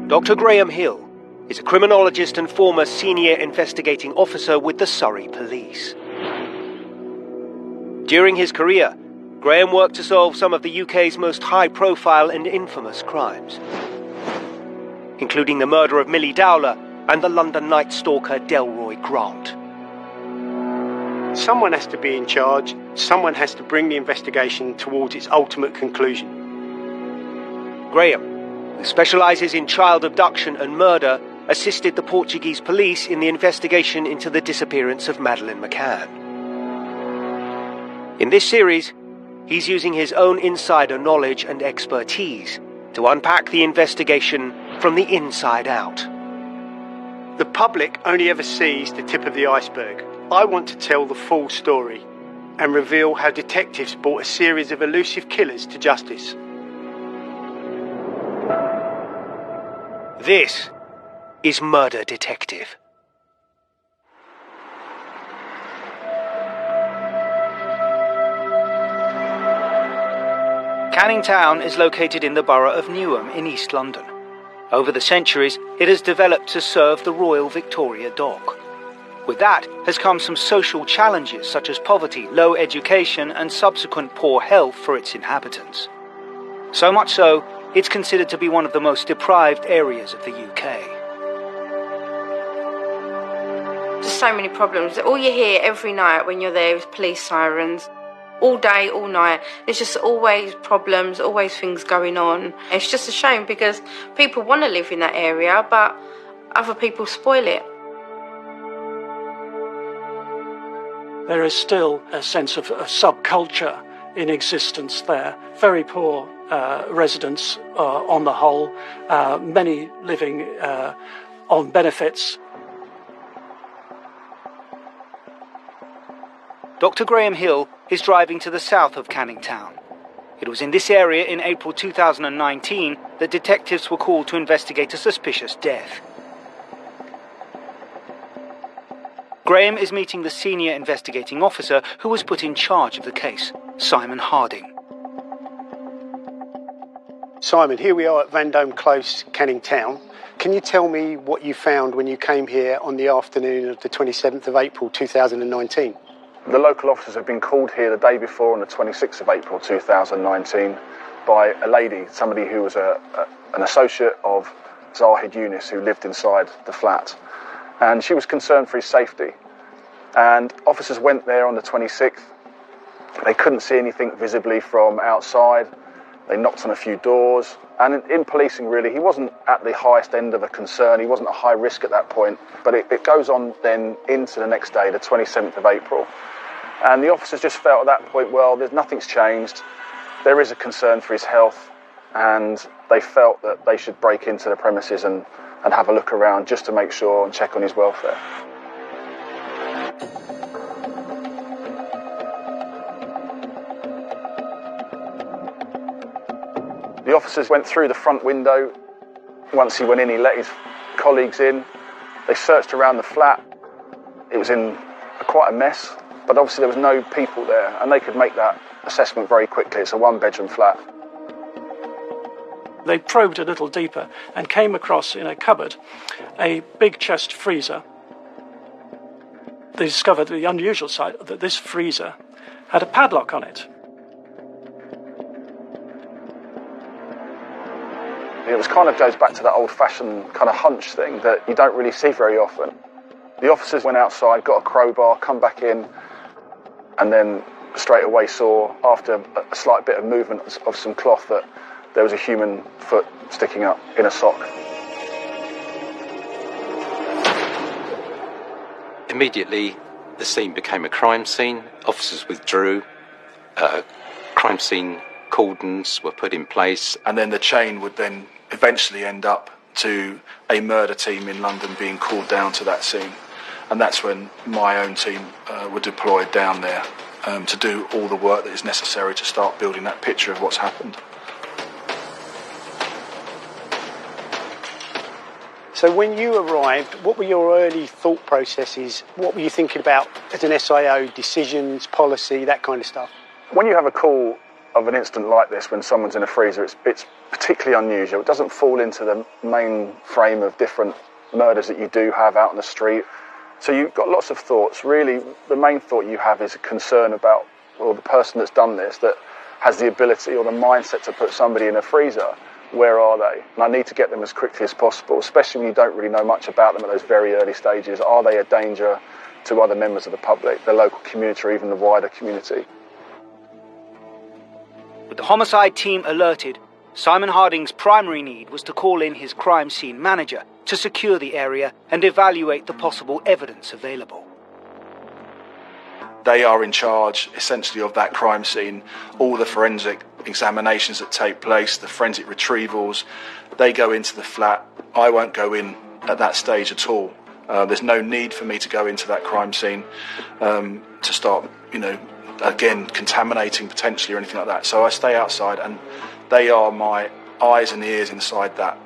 Dr. Graham Hill is a criminologist and former senior investigating officer with the Surrey Police. During his career, Graham worked to solve some of the UK's most high-profile and infamous crimes, including the murder of 𝗞𝗶𝗹𝗶𝗿𝗏 and the London Night Stalker Delroy Grant. Someone has to be in charge, someone has to bring the investigation towards its ultimate conclusion. Graham, who specialises in child abduction and murder, assisted the Portuguese police in the investigation into the disappearance of Madeleine McCann. In this series, he's using his own insider knowledge and expertise to unpack the investigation from the inside out. The public only ever sees the tip of the iceberg. I want to tell the full story and reveal how detectives brought a series of elusive killers to justice. This is Murder Detective. Canning Town is located in the borough of Newham in East London. Over the centuries, it has developed to serve the Royal Victoria Dock. With that has come some social challenges such as poverty, low education and subsequent poor health for its inhabitants. So much so, it's considered to be one of the most deprived areas of the UK. There's so many problems. All you hear every night when you're there is police sirens. All day, all night. There's just always problems, always things going on. It's just a shame because people want to live in that area, but other people spoil it. There is still a sense of a subculture in existence there. Very poor residents on the whole, many living on benefits. Dr. Graham Hill is driving to the south of Canning Town. It was in this area in April 2019 that detectives were called to investigate a suspicious death. Graham is meeting the senior investigating officer who was put in charge of the case, Simon Harding. Simon, here we are at Vendome Close, Canning Town. Can you tell me what you found when you came here on the afternoon of the 27th of April 2019? The local officers had been called here the day before on the 26th of April 2019 by a lady, somebody who was an associate of Zahid Yunus who lived inside the flat. And she was concerned for his safety. And officers went there on the 26th. They couldn't see anything visibly from outside. They knocked on a few doors. And in policing, really, he wasn't at the highest end of a concern. He wasn't a high risk at that point. But it goes on then into the next day, the 27th of April. And the officers just felt at that point, well, nothing's changed. There is a concern for his health. And they felt that they should break into the premises and have a look around just to make sure and check on his welfare. The officers went through the front window. Once he went in, he let his colleagues in. They searched around the flat. It was in quite a mess, but obviously there was no people there, and they could make that assessment very quickly. It's a one-bedroom flat. They probed a little deeper and came across in a cupboard a big chest freezer. They discovered the unusual side that this freezer had a padlock on it. It was kind of goes back to that old-fashioned kind of hunch thing that you don't really see very often. The officers went outside, got a crowbar, come back in, and then straight away saw, after a slight bit of movement of some cloth, that there was a human foot sticking up in a sock. Immediately, the scene became a crime scene. Officers withdrew. Crime scene cordons were put in place. And then the chain would then eventually end up to a murder team in London being called down to that scene. And that's when my own team were deployed down there to do all the work that is necessary to start building that picture of what's happened. So when you arrived, what were your early thought processes? What were you thinking about as an SIO, decisions, policy, that kind of stuff? When you have a call of an incident like this, when someone's in a freezer, it's particularly unusual. It doesn't fall into the main frame of different murders that you do have out on the street. So you've got lots of thoughts. Really, the main thought you have is a concern about, well, the person that's done this, that has the ability or the mindset to put somebody in a freezer. Where are they? And I need to get them as quickly as possible, especially when you don't really know much about them at those very early stages. Are they a danger to other members of the public, the local community, or even the wider community? With the homicide team alerted, Simon Harding's primary need was to call in his crime scene manager to secure the area and evaluate the possible evidence available. They are in charge, essentially, of that crime scene. All the forensic examinations that take place, the forensic retrievals, they go into the flat. I won't go in at that stage at all. There's no need for me to go into that crime scene to start, again, contaminating potentially or anything like that. So I stay outside, and they are my eyes and ears inside that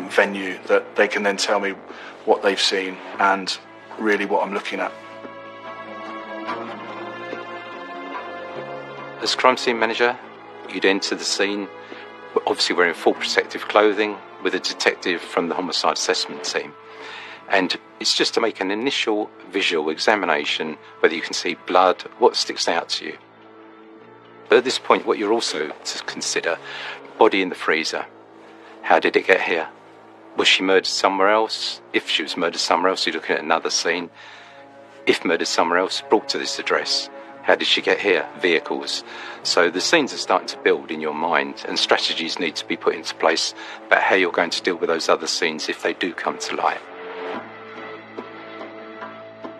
venue, that they can then tell me what they've seen and really what I'm looking at. As crime scene manager, you'd enter the scene, obviously wearing full protective clothing, with a detective from the homicide assessment team. And it's just to make an initial visual examination, whether you can see blood, what sticks out to you. But at this point, what you're also to consider, body in the freezer. How did it get here? Was she murdered somewhere else? If she was murdered somewhere else, you're looking at another scene. If murdered somewhere else, brought to this address. How did she get here? Vehicles. So the scenes are starting to build in your mind, and strategies need to be put into place about how you're going to deal with those other scenes if they do come to light.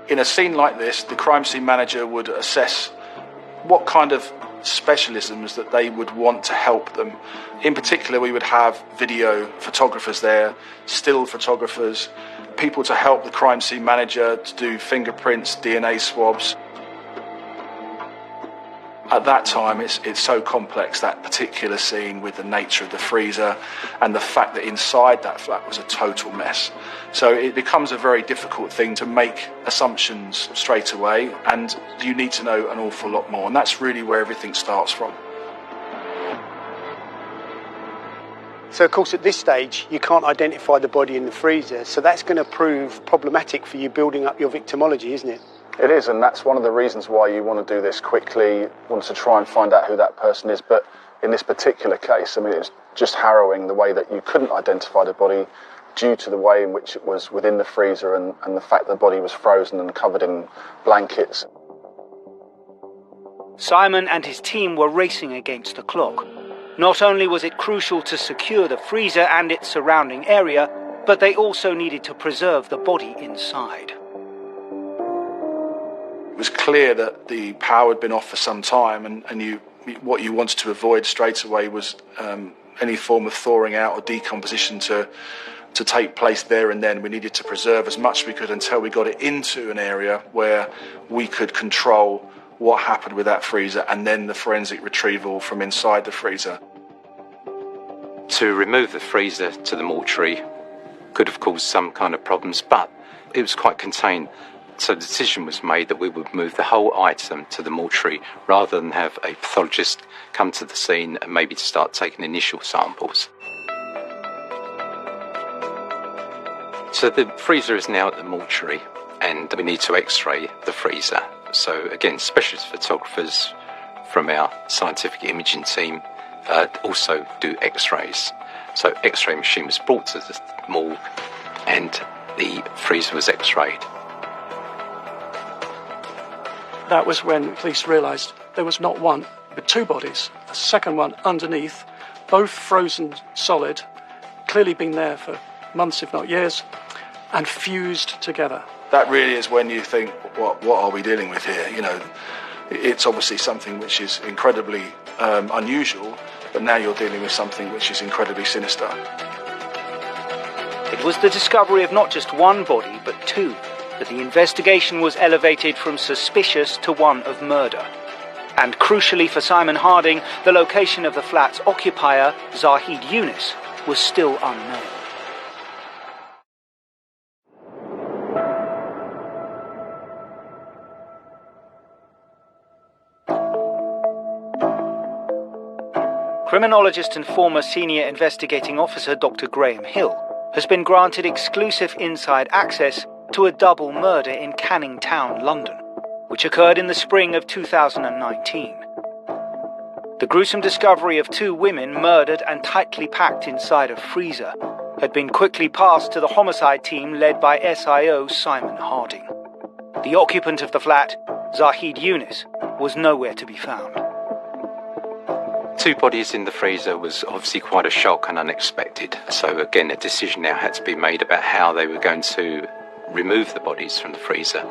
In a scene like this, the crime scene manager would assess what kind of specialisms that they would want to help them. In particular, we would have video photographers there, still photographers, people to help the crime scene manager to do fingerprints, DNA swabs. At that time, it's so complex, that particular scene, with the nature of the freezer and the fact that inside that flat was a total mess. So it becomes a very difficult thing to make assumptions straight away, and you need to know an awful lot more, and that's really where everything starts from. So, of course, at this stage, you can't identify the body in the freezer, so that's going to prove problematic for you building up your victimology, isn't it? It is, and that's one of the reasons why you want to do this quickly, want to try and find out who that person is. But in this particular case, I mean, it's just harrowing the way that you couldn't identify the body due to the way in which it was within the freezer and the fact the body was frozen and covered in blankets. Simon and his team were racing against the clock. Not only was it crucial to secure the freezer and its surrounding area, but they also needed to preserve the body inside. It was clear that the power had been off for some time, and what you wanted to avoid straight away was any form of thawing out or decomposition to take place there and then. We needed to preserve as much as we could until we got it into an area where we could control what happened with that freezer and then the forensic retrieval from inside the freezer. To remove the freezer to the mortuary could have caused some kind of problems, but it was quite contained. So the decision was made that we would move the whole item to the mortuary rather than have a pathologist come to the scene and maybe to start taking initial samples. So the freezer is now at the mortuary, and we need to x-ray the freezer. So again, specialist photographers from our scientific imaging team also do x-rays. So x-ray machine was brought to the morgue and the freezer was x-rayed. That was when police realised there was not one, but two bodies, a second one underneath, both frozen solid, clearly been there for months, if not years, and fused together. That really is when you think, what are we dealing with here? You know, it's obviously something which is incredibly unusual, but now you're dealing with something which is incredibly sinister. It was the discovery of not just one body, but two, that the investigation was elevated from suspicious to one of murder. And crucially for Simon Harding, the location of the flat's occupier, Zahid Yunus, was still unknown. Criminologist and former senior investigating officer Dr. Graham Hill has been granted exclusive inside access to a double murder in Canning Town, London, which occurred in the spring of 2019. The gruesome discovery of two women murdered and tightly packed inside a freezer had been quickly passed to the homicide team led by SIO Simon Harding. The occupant of the flat, Zahid Yunus, was nowhere to be found. Two bodies in the freezer was obviously quite a shock and unexpected. So again, a decision now had to be made about how they were going to remove the bodies from the freezer.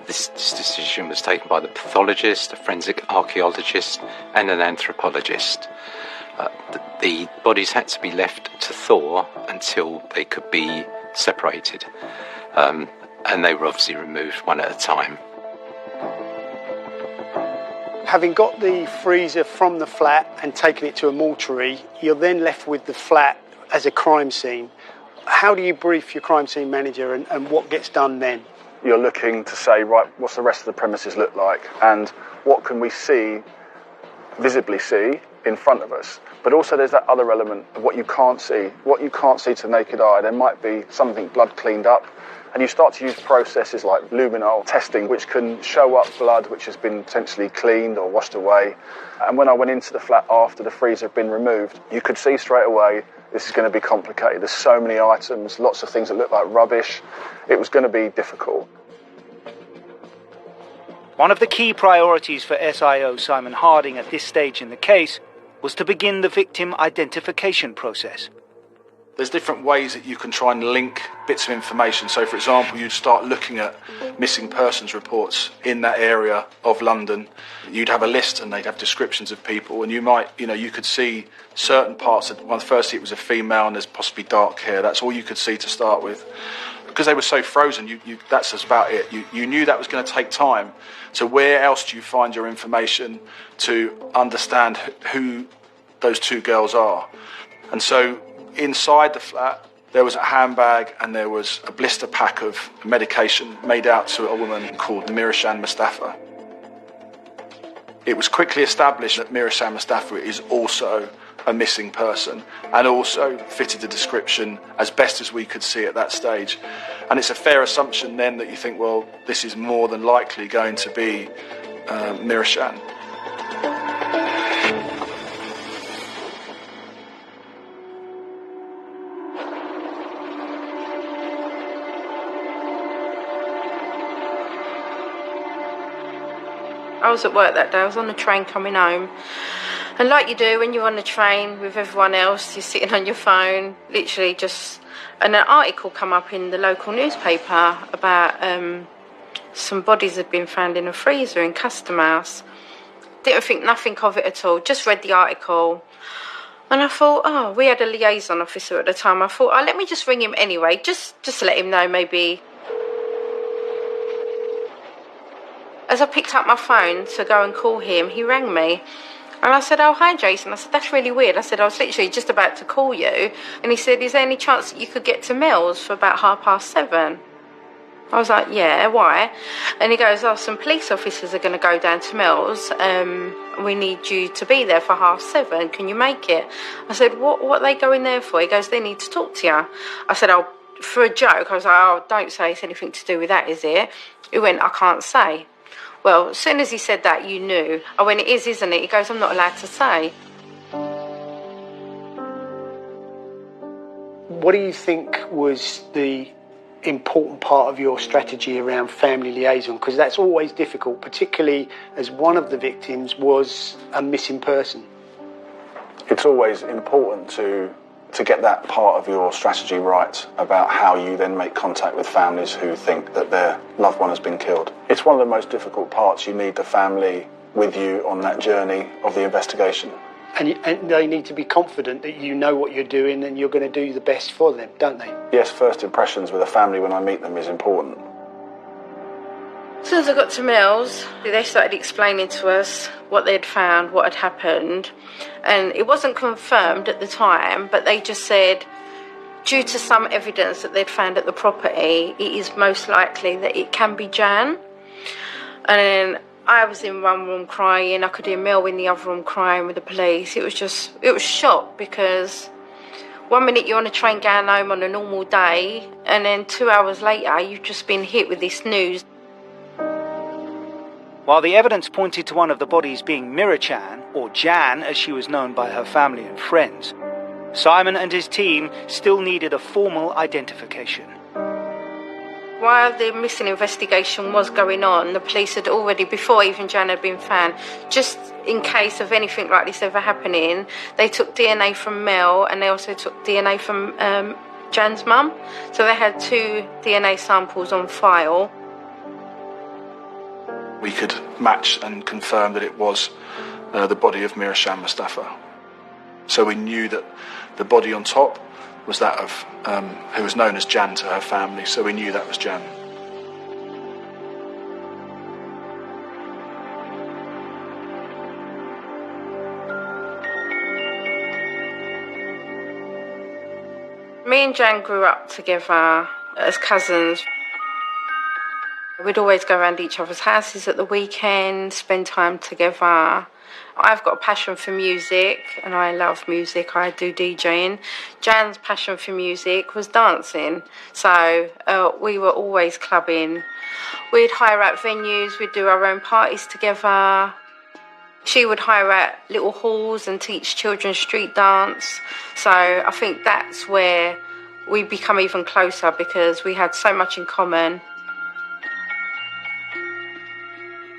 This decision was taken by the pathologist, a forensic archaeologist and an anthropologist. The bodies had to be left to thaw until they could be separated. And they were obviously removed one at a time. Having got the freezer from the flat and taken it to a mortuary, you're then left with the flat as a crime scene. How do you brief your crime scene manager and what gets done then? You're looking to say, right, what's the rest of the premises look like? And what can we see, visibly see, in front of us? But also there's that other element of what you can't see. What you can't see to the naked eye, there might be something blood cleaned up. And you start to use processes like luminol testing, which can show up blood which has been potentially cleaned or washed away. And when I went into the flat after the freezer had been removed, you could see straight away this is going to be complicated. There's so many items, lots of things that look like rubbish. It was going to be difficult. One of the key priorities for SIO Simon Harding at this stage in the case was to begin the victim identification process. There's different ways that you can try and link bits of information. So, for example, you'd start looking at missing persons reports in that area of London. You'd have a list and they'd have descriptions of people, and you could see certain parts. Well, firstly, it was a female and there's possibly dark hair. That's all you could see to start with. Because they were so frozen, that's about it. You knew that was going to take time. So where else do you find your information to understand who those two girls are? And so inside the flat, there was a handbag and there was a blister pack of medication made out to a woman called Szucs Mustafa. It was quickly established that Szucs Mustafa is also a missing person and also fitted the description as best as we could see at that stage. And it's a fair assumption then that you think, well, this is more than likely going to be Szucs. I was at work that day. I was on the train coming home. And like you do when you're on the train with everyone else, you're sitting on your phone, literally just... And an article come up in the local newspaper about some bodies had been found in a freezer in Custom House. Didn't think nothing of it at all. Just read the article. And I thought, we had a liaison officer at the time. I thought, let me just ring him anyway, just to let him know maybe... As I picked up my phone to go and call him, he rang me. And I said, hi, Jason. I said, that's really weird. I said, I was literally just about to call you. And he said, is there any chance that you could get to Mills for about 7:30? I was like, yeah, why? And he goes, some police officers are going to go down to Mills. We need you to be there for 7:30. Can you make it? I said, what are they going there for? He goes, they need to talk to you. I said, for a joke. I was like, don't say it's anything to do with that, is it? He went, I can't say. Well, as soon as he said that, you knew. I went, it is, isn't it? He goes, I'm not allowed to say. What do you think was the important part of your strategy around family liaison? Because that's always difficult, particularly as one of the victims was a missing person. It's always important to get that part of your strategy right about how you then make contact with families who think that their loved one has been killed. It's one of the most difficult parts. You need the family with you on that journey of the investigation. And they need to be confident that you know what you're doing and you're going to do the best for them, don't they? Yes, first impressions with a family when I meet them is important. As soon as I got to Mills, they started explaining to us what they'd found, what had happened. And it wasn't confirmed at the time, but they just said, due to some evidence that they'd found at the property, it is most likely that it can be Jan. And then I was in one room crying. I could hear Mel in the other room crying with the police. It was shock, because 1 minute you're on a train going home on a normal day, and then 2 hours later you've just been hit with this news. While the evidence pointed to one of the bodies being 𝗞𝗶𝗹𝗶𝗿, or Jan as she was known by her family and friends, Simon and his team still needed a formal identification. While the missing investigation was going on, the police had already, before even Jan had been found, just in case of anything like this ever happening, they took DNA from Mel, and they also took DNA from Jan's mum. So they had 2 DNA samples on file. We could match and confirm that it was the body of Szucs Mustafa. So we knew that the body on top was that of who was known as Jan to her family, so we knew that was Jan. Me and Jan grew up together as cousins. We'd always go around each other's houses at the weekend, spend time together. I've got a passion for music, and I love music. I do DJing. Jan's passion for music was dancing, so we were always clubbing. We'd hire out venues, we'd do our own parties together. She would hire out little halls and teach children street dance. So I think that's where we become even closer, because we had so much in common.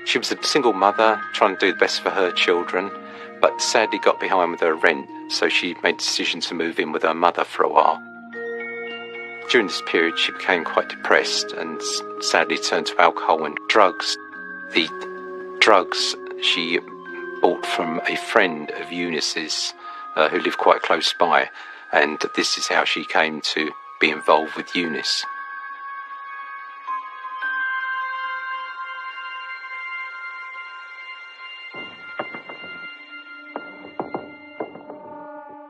She was a single mother trying to do the best for her children, but sadly got behind with her rent, so she made the decision to move in with her mother for a while. During this period, she became quite depressed and sadly turned to alcohol and drugs. The drugs she bought from a friend of Eunice's who lived quite close by, and this is how she came to be involved with Eunice.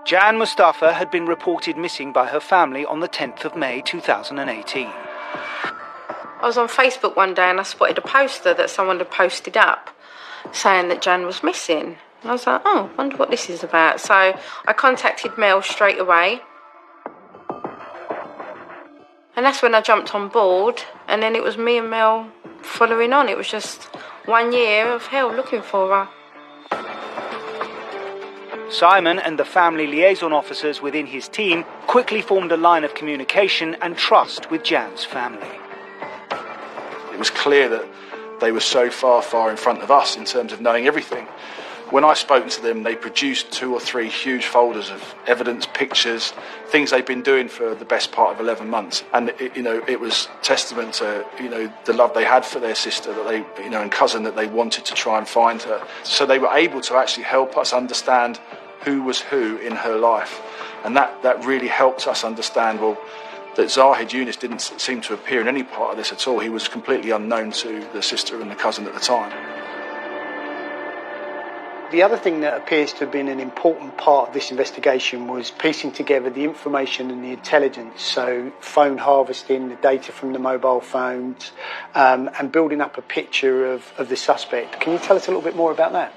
Jan Mustafa had been reported missing by her family on the 10th of May 2018. I was on Facebook one day and I spotted a poster that someone had posted up saying that Jan was missing. And I was like, oh, I wonder what this is about. So I contacted Mel straight away. And that's when I jumped on board, and then it was me and Mel following on. It was just 1 year of hell looking for her. Simon and the family liaison officers within his team quickly formed a line of communication and trust with Jan's family. It was clear that they were so far in front of us in terms of knowing everything. When I spoke to them, they produced 2 or 3 huge folders of evidence, pictures, things they'd been doing for the best part of 11 months. And it was testament to the love they had for their sister, that they and cousin, that they wanted to try and find her. So they were able to actually help us understand who was who in her life, and that really helped us understand that Zahid Yunus didn't seem to appear in any part of this at all. He was completely unknown to the sister and the cousin at the time. The other thing that appears to have been an important part of this investigation was piecing together the information and the intelligence, so phone harvesting, the data from the mobile phones, and building up a picture of the suspect. Can you tell us a little bit more about that?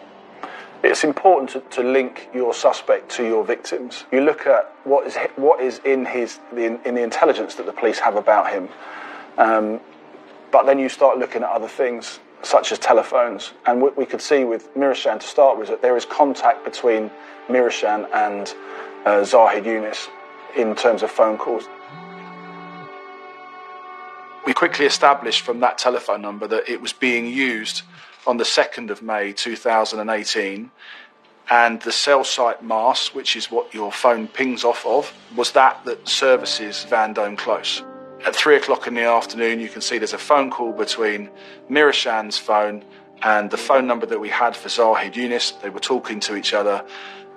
It's important to link your suspect to your victims. You look at what is in the intelligence that the police have about him, but then you start looking at other things, such as telephones. And what we could see with 𝗞𝗶𝗹𝗶𝗿 to start with, that there is contact between 𝗞𝗶𝗹𝗶𝗿 and Zahid Yunus in terms of phone calls. We quickly established from that telephone number that it was being used on the 2nd of May 2018, and the cell site mask, which is what your phone pings off of, was that services Van Dome Close. At 3 o'clock in the afternoon, you can see there's a phone call between 𝗞𝗶𝗹𝗶𝗿's phone and the phone number that we had for Zahid Yunus. They were talking to each other,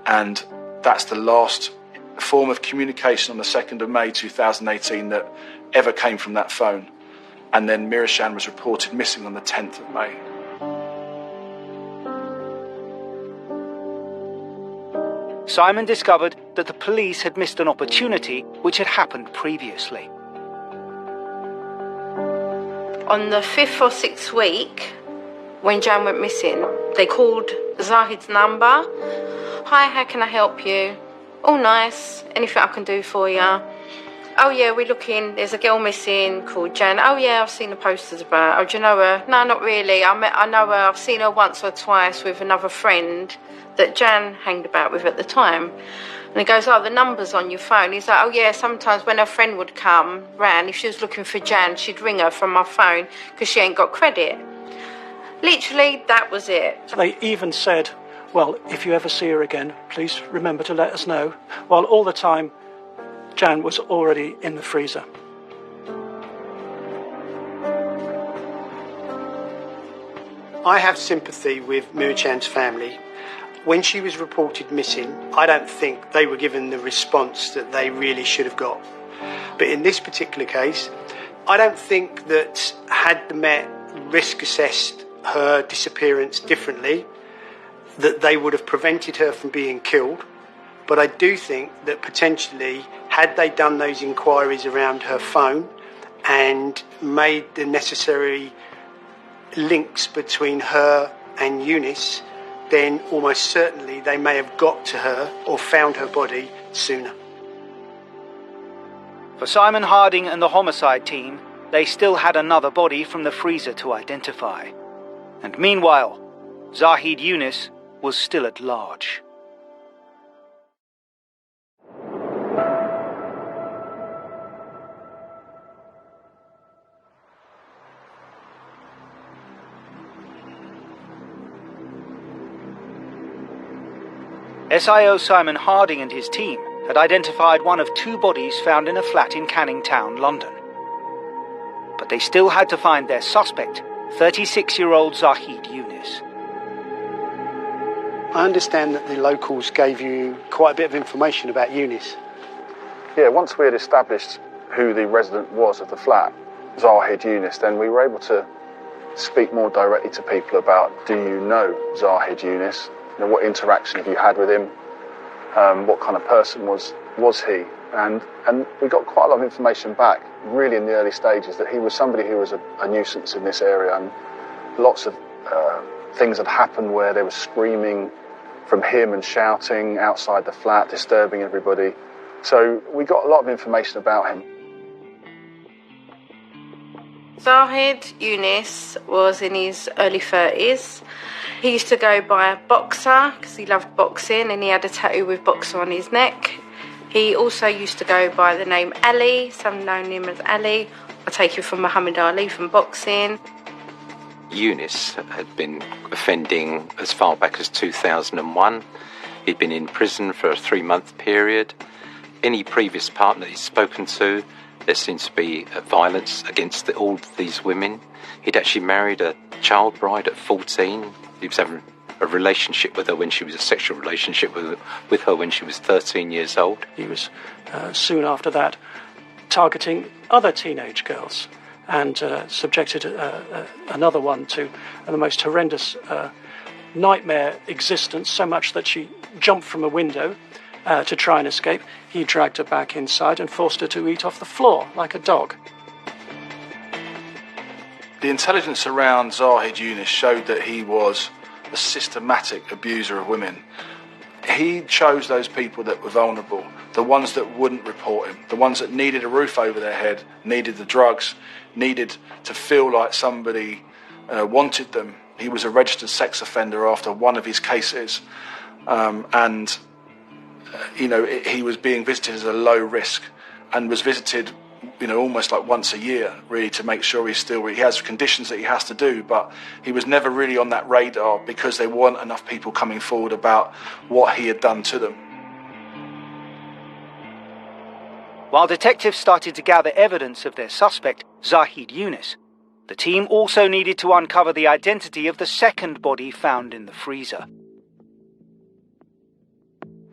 and that's the last form of communication on the 2nd of May 2018 that ever came from that phone. And then 𝗞𝗶𝗹𝗶𝗿 was reported missing on the 10th of May. Simon discovered that the police had missed an opportunity which had happened previously. On the 5th or 6th week, when Jan went missing, they called Zahid's number. Hi, how can I help you? All nice. Anything I can do for you? Oh yeah, we're looking. There's a girl missing called Jan. Oh yeah, I've seen the posters about her. Oh, do you know her? No, not really. I know her. I've seen her once or twice with another friend that Jan hanged about with at the time. And he goes, oh, the number's on your phone. He's like, oh yeah, sometimes when her friend would come round, if she was looking for Jan, she'd ring her from my phone because she ain't got credit. Literally, that was it. They even said, well, if you ever see her again, please remember to let us know. While all the time, Jan was already in the freezer. I have sympathy with 𝗞𝗶𝗹𝗹𝗲𝗏's family. When she was reported missing, I don't think they were given the response that they really should have got. But in this particular case, I don't think that had the Met risk assessed her disappearance differently, that they would have prevented her from being killed. But I do think that potentially, had they done those inquiries around her phone and made the necessary links between her and Eunice, then almost certainly they may have got to her or found her body sooner. For Simon Harding and the homicide team, they still had another body from the freezer to identify. And meanwhile, Zahid Yunus was still at large. SIO Simon Harding and his team had identified one of two bodies found in a flat in Canning Town, London. But they still had to find their suspect, 36-year-old Zahid Yunus. I understand that the locals gave you quite a bit of information about Eunice. Yeah, once we had established who the resident was of the flat, Zahid Yunus, then we were able to speak more directly to people about, do you know Zahid Yunus? You know, what interaction have you had with him? What kind of person was he? And we got quite a lot of information back, really in the early stages, that he was somebody who was a nuisance in this area, and lots of things had happened where there was screaming from him and shouting outside the flat, disturbing everybody. So we got a lot of information about him. Zahid Yunus was in his early 30s. He used to go by Boxer because he loved boxing, and he had a tattoo with Boxer on his neck. He also used to go by the name Ali, some known him as Ali. I take it from Muhammad Ali from boxing. Yunus had been offending as far back as 2001. He'd been in prison for a 3-month period. Any previous partner he'd spoken to, there seemed to be violence against all these women. He'd actually married a child bride at 14. He was having a relationship with her when she was a sexual relationship with her when she was 13 years old. He was soon after that targeting other teenage girls, and subjected another one to the most horrendous nightmare existence, so much that she jumped from a window to try and escape. He dragged her back inside and forced her to eat off the floor like a dog. The intelligence around Zahid Yunus showed that he was a systematic abuser of women. He chose those people that were vulnerable, the ones that wouldn't report him, the ones that needed a roof over their head, needed the drugs, needed to feel like somebody wanted them. He was a registered sex offender after one of his cases, and he was being visited as a low risk, and was visited almost like once a year, really, to make sure he has conditions that he has to do, but he was never really on that radar because there weren't enough people coming forward about what he had done to them. While detectives started to gather evidence of their suspect, Zahid Yunus, the team also needed to uncover the identity of the second body found in the freezer.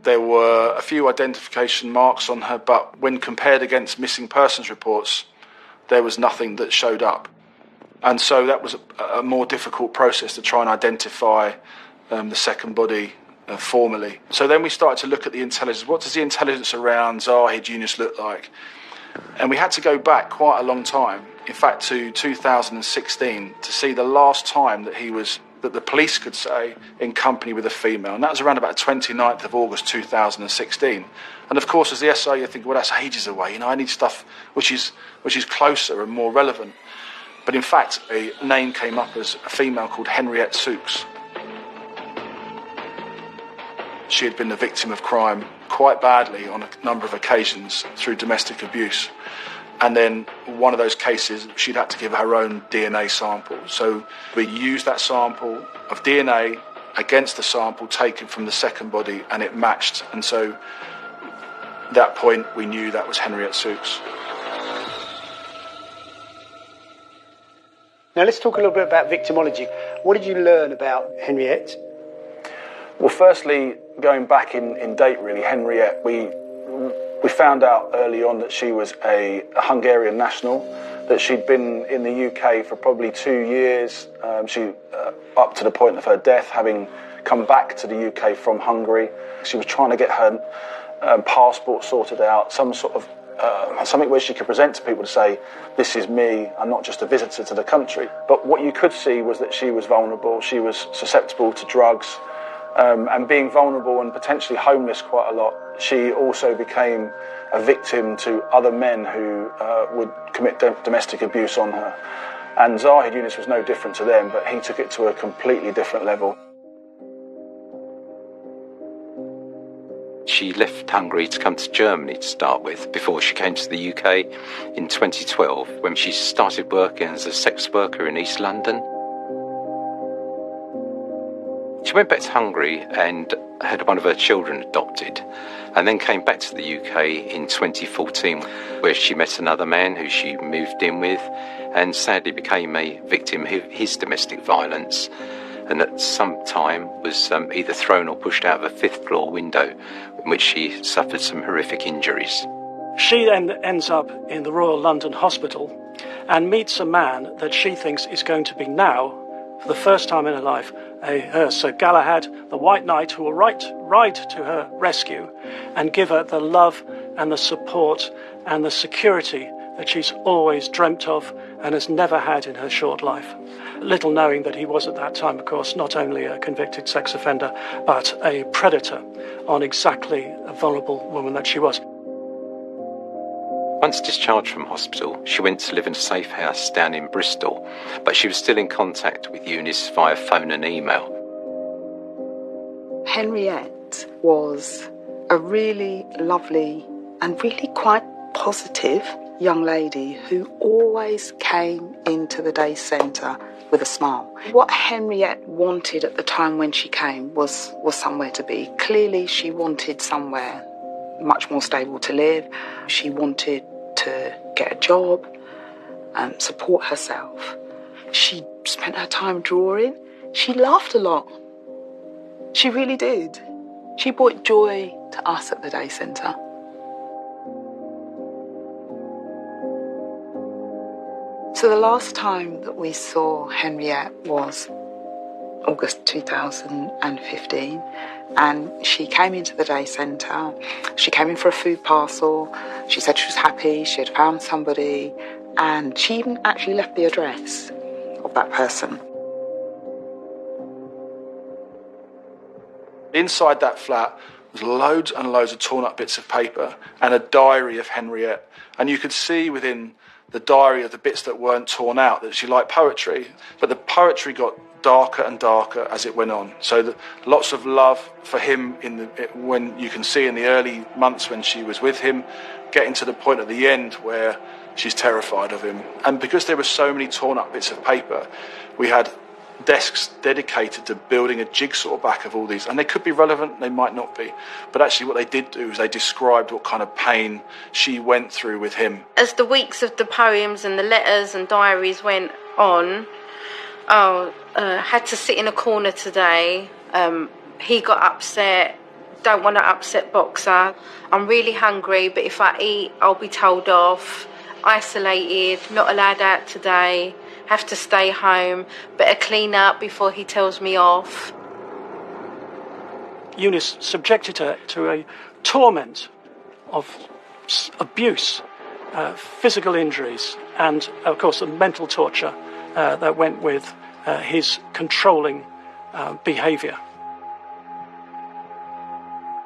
There were a few identification marks on her, but when compared against missing persons reports, there was nothing that showed up. And so that was a more difficult process to try and identify the second body formally. So then we started to look at the intelligence. What does the intelligence around Zahid Yunus look like? And we had to go back quite a long time in fact, to 2016 to see the last time that the police could say in company with a female, and that was around about 29th of August 2016. And of course, as the SI, you think, well, that's ages away. I need stuff which is closer and more relevant. But in fact, a name came up as a female called Henriette Szucs. She had been the victim of crime quite badly on a number of occasions through domestic abuse. And then one of those cases, she'd had to give her own DNA sample. So we used that sample of DNA against the sample taken from the second body, and it matched. And so at that point, we knew that was Henriette Szucs. Now let's talk a little bit about victimology. What did you learn about Henriette? Well, firstly, going back in date, really, Henriette, we found out early on that she was a Hungarian national, that she'd been in the UK for probably 2 years, up to the point of her death, having come back to the UK from Hungary. She was trying to get her passport sorted out, some sort of something where she could present to people to say, this is me, I'm not just a visitor to the country. But what you could see was that she was vulnerable, she was susceptible to drugs, and being vulnerable and potentially homeless quite a lot, she also became a victim to other men who would commit domestic abuse on her. And Zahid Yunus was no different to them, but he took it to a completely different level. She left Hungary to come to Germany to start with, before she came to the UK in 2012, when she started working as a sex worker in East London. She went back to Hungary and had one of her children adopted, and then came back to the UK in 2014, where she met another man who she moved in with, and sadly became a victim of his domestic violence, and at some time was either thrown or pushed out of a 5th floor window, in which she suffered some horrific injuries. She then ends up in the Royal London Hospital and meets a man that she thinks is going to be now, for the first time in her life, her Sir Galahad, the White Knight, who will ride to her rescue and give her the love and the support and the security that she's always dreamt of and has never had in her short life. Little knowing that he was at that time, of course, not only a convicted sex offender, but a predator on exactly a vulnerable woman that she was. Once discharged from hospital, she went to live in a safe house down in Bristol, but she was still in contact with Eunice via phone and email. Henriette was a really lovely and really quite positive young lady who always came into the day centre with a smile. What Henriette wanted at the time when she came was somewhere to be. Clearly she wanted somewhere much more stable to live. She wanted to get a job, support herself. She spent her time drawing. She laughed a lot. She really did. She brought joy to us at the day centre. So the last time that we saw Henriette was August 2015, and she came into the day centre. She came in for a food parcel. She said she was happy, she had found somebody, and she even actually left the address of that person. Inside that flat was loads and loads of torn up bits of paper and a diary of Henriette, and you could see within the diary of the bits that weren't torn out that she liked poetry, but the poetry got darker and darker as it went on. So lots of love for him when you can see in the early months when she was with him, getting to the point at the end where she's terrified of him. And because there were so many torn up bits of paper, we had desks dedicated to building a jigsaw back of all these, and they could be relevant, they might not be, but actually what they did do is they described what kind of pain she went through with him. As the weeks of the poems and the letters and diaries went on, had to sit in a corner today, he got upset, don't want to upset Boxer, I'm really hungry, but if I eat I'll be told off, isolated, not allowed out today, have to stay home, better clean up before he tells me off. Eunice subjected her to a torment of abuse physical injuries and, of course, the mental torture that went with his controlling behaviour.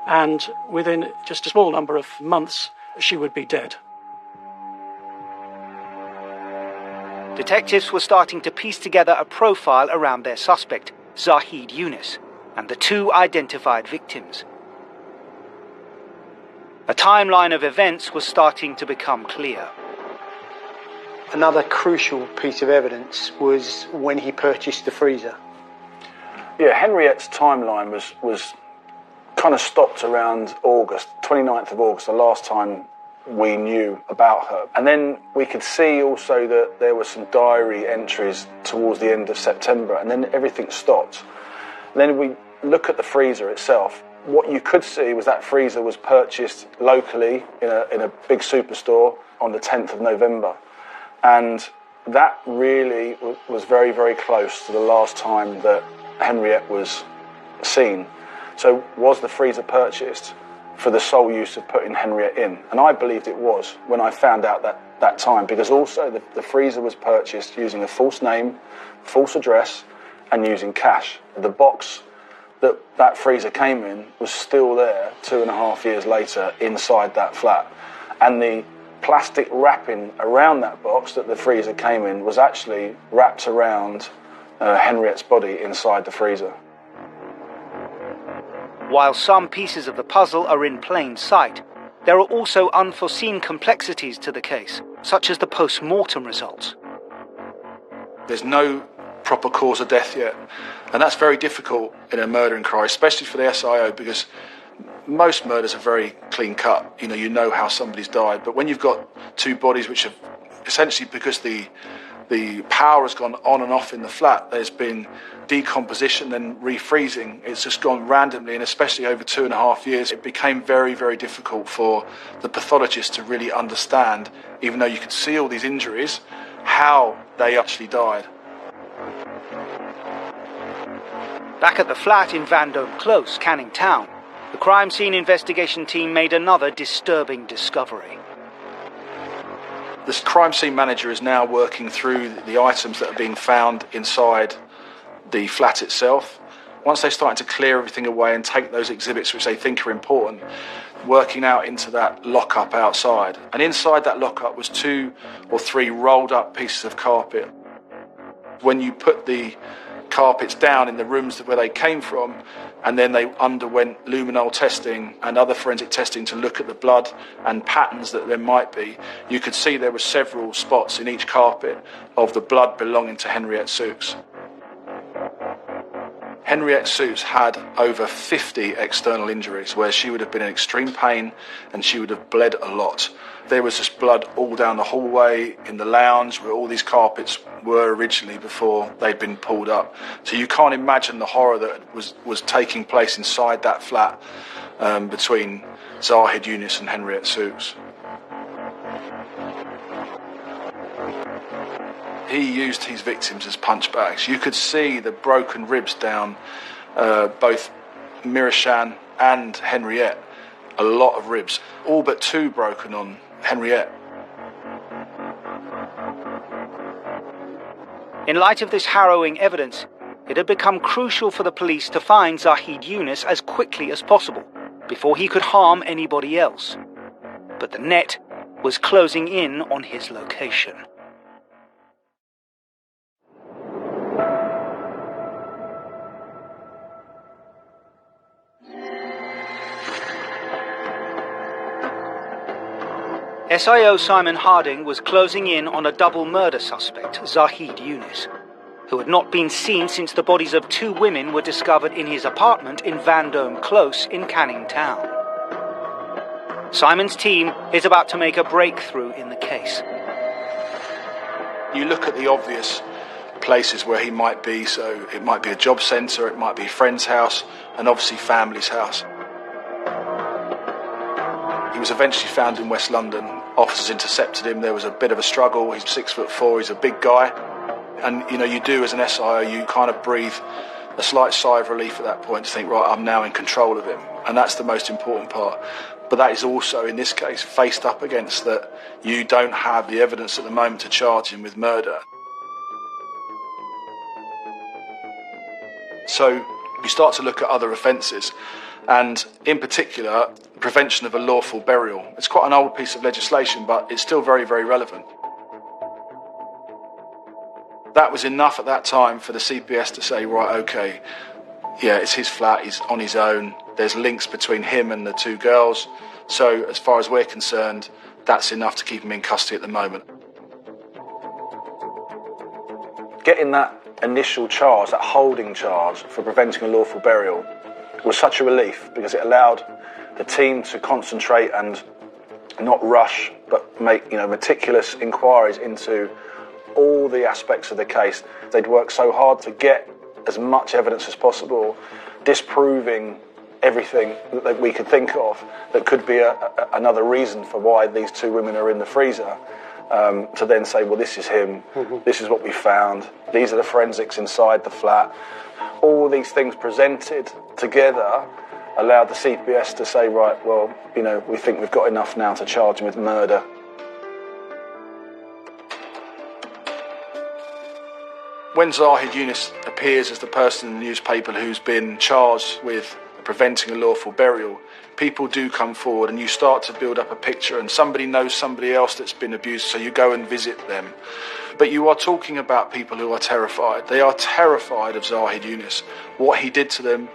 And within just a small number of months, she would be dead. Detectives were starting to piece together a profile around their suspect, Zahid Yunus, and the two identified victims. A timeline of events was starting to become clear. Another crucial piece of evidence was when he purchased the freezer. Yeah, Henriette's timeline was kind of stopped around August, 29th of August, the last time we knew about her. And then we could see also that there were some diary entries towards the end of September, and then everything stopped. Then we look at the freezer itself. What you could see was that freezer was purchased locally in a big superstore on the 10th of November. And that really was very, very close to the last time that Henriette was seen. So was the freezer purchased for the sole use of putting Henriette in? And I believed it was when I found out that time, because also the freezer was purchased using a false name, false address, and using cash. The box that freezer came in was still there 2.5 years later inside that flat. And the plastic wrapping around that box that the freezer came in was actually wrapped around Henriette's body inside the freezer. While some pieces of the puzzle are in plain sight, there are also unforeseen complexities to the case, such as the post-mortem results. There's no proper cause of death yet, and that's very difficult in a murder inquiry, especially for the SIO, because most murders are very clean cut. You know how somebody's died, but when you've got two bodies which have essentially, because the power has gone on and off in the flat, there's been decomposition and refreezing. It's just gone randomly, and especially over 2.5 years, it became very, very difficult for the pathologist to really understand, even though you could see all these injuries, how they actually died. Back at the flat in Vendome Close, Canning Town, the crime scene investigation team made another disturbing discovery. This crime scene manager is now working through the items that are being found inside the flat itself. Once they're starting to clear everything away and take those exhibits which they think are important, working out into that lockup outside. And inside that lockup was 2 or 3 rolled up pieces of carpet. When you put the carpets down in the rooms where they came from, and then they underwent luminol testing and other forensic testing to look at the blood and patterns that there might be, you could see there were several spots in each carpet of the blood belonging to Henriette Szucs. Henriette Szucs had over 50 external injuries where she would have been in extreme pain and she would have bled a lot. There was just blood all down the hallway, in the lounge where all these carpets were originally before they'd been pulled up. So you can't imagine the horror that was taking place inside that flat between Zahid Yunus and Henriette Szucs. He used his victims as punch bags. You could see the broken ribs down both Mirashan and Henriette. A lot of ribs, all but 2 broken on Henriette. In light of this harrowing evidence, it had become crucial for the police to find Zahid Yunus as quickly as possible, before he could harm anybody else. But the net was closing in on his location. SIO Simon Harding was closing in on a double murder suspect, Zahid Yunus, who had not been seen since the bodies of 2 women were discovered in his apartment in Vendome Close in Canning Town. Simon's team is about to make a breakthrough in the case. You look at the obvious places where he might be, so it might be a job centre, it might be a friend's house, and obviously family's house. He was eventually found in West London. Officers intercepted him. There was a bit of a struggle. He's 6'4", he's a big guy. And, you do as an SIO, you kind of breathe a slight sigh of relief at that point to think, right, I'm now in control of him. and that's the most important part. But that is also, in this case, faced up against that you don't have the evidence at the moment to charge him with murder. So you start to look at other offences, and in particular, prevention of a lawful burial. It's quite an old piece of legislation, but it's still very, very relevant. That was enough at that time for the CPS to say, right, okay, yeah, it's his flat, he's on his own, there's links between him and the two girls, so as far as we're concerned, that's enough to keep him in custody at the moment. Getting that initial charge, that holding charge for preventing a lawful burial, was such a relief because it allowed the team to concentrate and not rush, but make meticulous inquiries into all the aspects of the case. They'd worked so hard to get as much evidence as possible, disproving everything that we could think of that could be another reason for why these two women are in the freezer, to then say, well, this is him, this is what we found, these are the forensics inside the flat. All these things presented together allowed the CPS to say, right, well, we think we've got enough now to charge him with murder. When Zahid Yunus appears as the person in the newspaper who's been charged with preventing a lawful burial, people do come forward and you start to build up a picture, and somebody knows somebody else that's been abused, so you go and visit them. But you are talking about people who are terrified. They are terrified of Zahid Yunus, what he did to them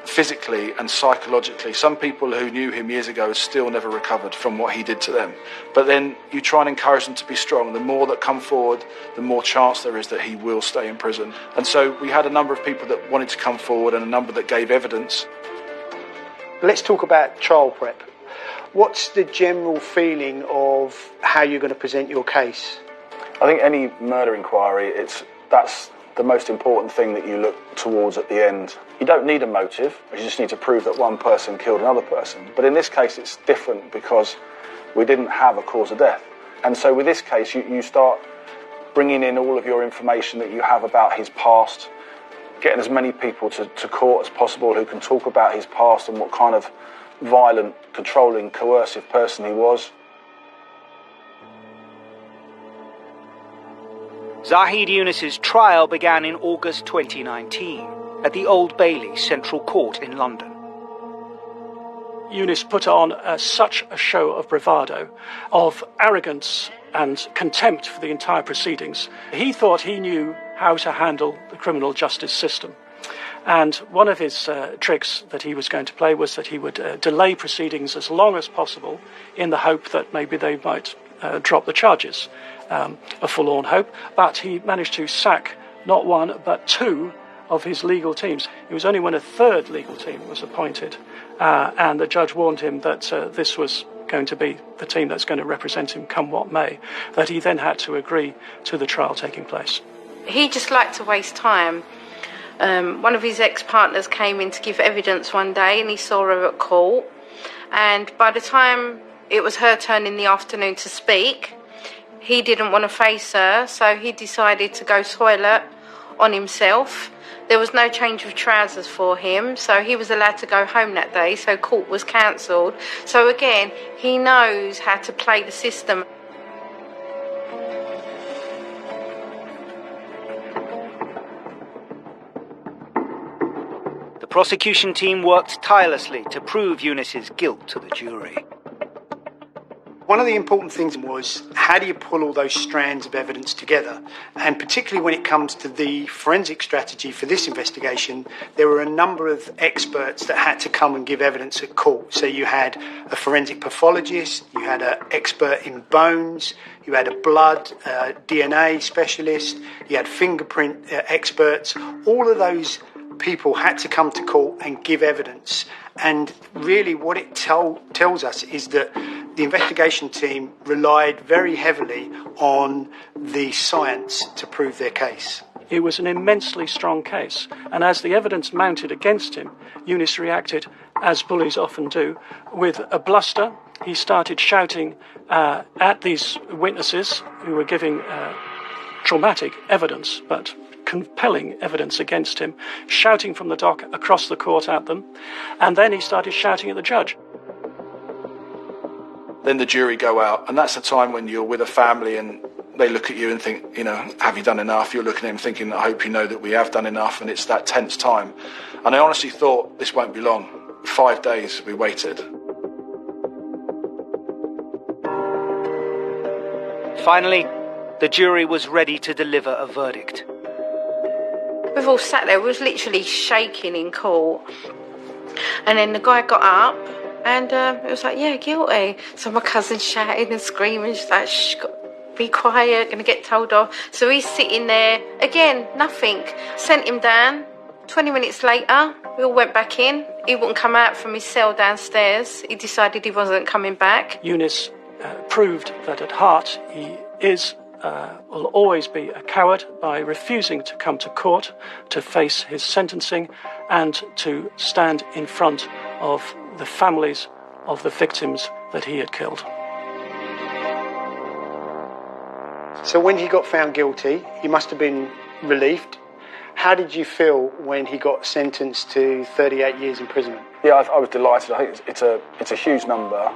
physically and psychologically. Some people who knew him years ago have still never recovered from what he did to them. But then you try and encourage them to be strong. The more that come forward, the more chance there is that he will stay in prison. And so we had a number of people that wanted to come forward and a number that gave evidence. Let's talk about trial prep. What's the general feeling of how you're going to present your case? I think any murder inquiry, that's the most important thing that you look towards at the end. You don't need a motive, you just need to prove that one person killed another person. But in this case, it's different because we didn't have a cause of death. And so with this case, you start bringing in all of your information that you have about his past, getting as many people to court as possible who can talk about his past and what kind of violent, controlling, coercive person he was. Zahid Yunus's trial began in August 2019 at the Old Bailey Central Court in London. Yunus put on such a show of bravado, of arrogance and contempt for the entire proceedings. He thought he knew how to handle the criminal justice system. And one of his tricks that he was going to play was that he would delay proceedings as long as possible in the hope that maybe they might drop the charges. A forlorn hope, but he managed to sack not one but two of his legal teams. It was only when a third legal team was appointed and the judge warned him that this was going to be the team that's going to represent him come what may, that he then had to agree to the trial taking place. He just liked to waste time. One of his ex-partners came in to give evidence one day and he saw her at court, and by the time it was her turn in the afternoon to speak, he didn't want to face her, so he decided to go toilet on himself. There was no change of trousers for him, so he was allowed to go home that day, so court was cancelled. So again, he knows how to play the system. The prosecution team worked tirelessly to prove Yunus's guilt to the jury. One of the important things was, how do you pull all those strands of evidence together? And particularly when it comes to the forensic strategy for this investigation, there were a number of experts that had to come and give evidence at court. So you had a forensic pathologist, you had an expert in bones, you had a blood DNA specialist, you had fingerprint experts. All of those people had to come to court and give evidence. And really what it tells us is that the investigation team relied very heavily on the science to prove their case. It was an immensely strong case, and as the evidence mounted against him, Yunus reacted, as bullies often do, with a bluster. He started shouting at these witnesses who were giving traumatic evidence, but compelling evidence against him, shouting from the dock across the court at them, and then he started shouting at the judge. Then the jury go out, and that's the time when you're with a family and they look at you and think, have you done enough? You're looking at him thinking, I hope you know that we have done enough, and it's that tense time. And I honestly thought this won't be long. 5 days we waited. Finally, the jury was ready to deliver a verdict. We've all sat there, we was literally shaking in court. And then the guy got up and it was like, yeah, guilty. So my cousin shouting and screaming, she's like, shh, be quiet, gonna get told off. So he's sitting there, again, nothing. Sent him down. 20 minutes later, we all went back in. He wouldn't come out from his cell downstairs. He decided he wasn't coming back. Eunice proved that at heart he will always be a coward by refusing to come to court to face his sentencing and to stand in front of the families of the victims that he had killed. So when he got found guilty, you must have been relieved. How did you feel when he got sentenced to 38 years imprisonment? Yeah, I was delighted. I think it's a huge number.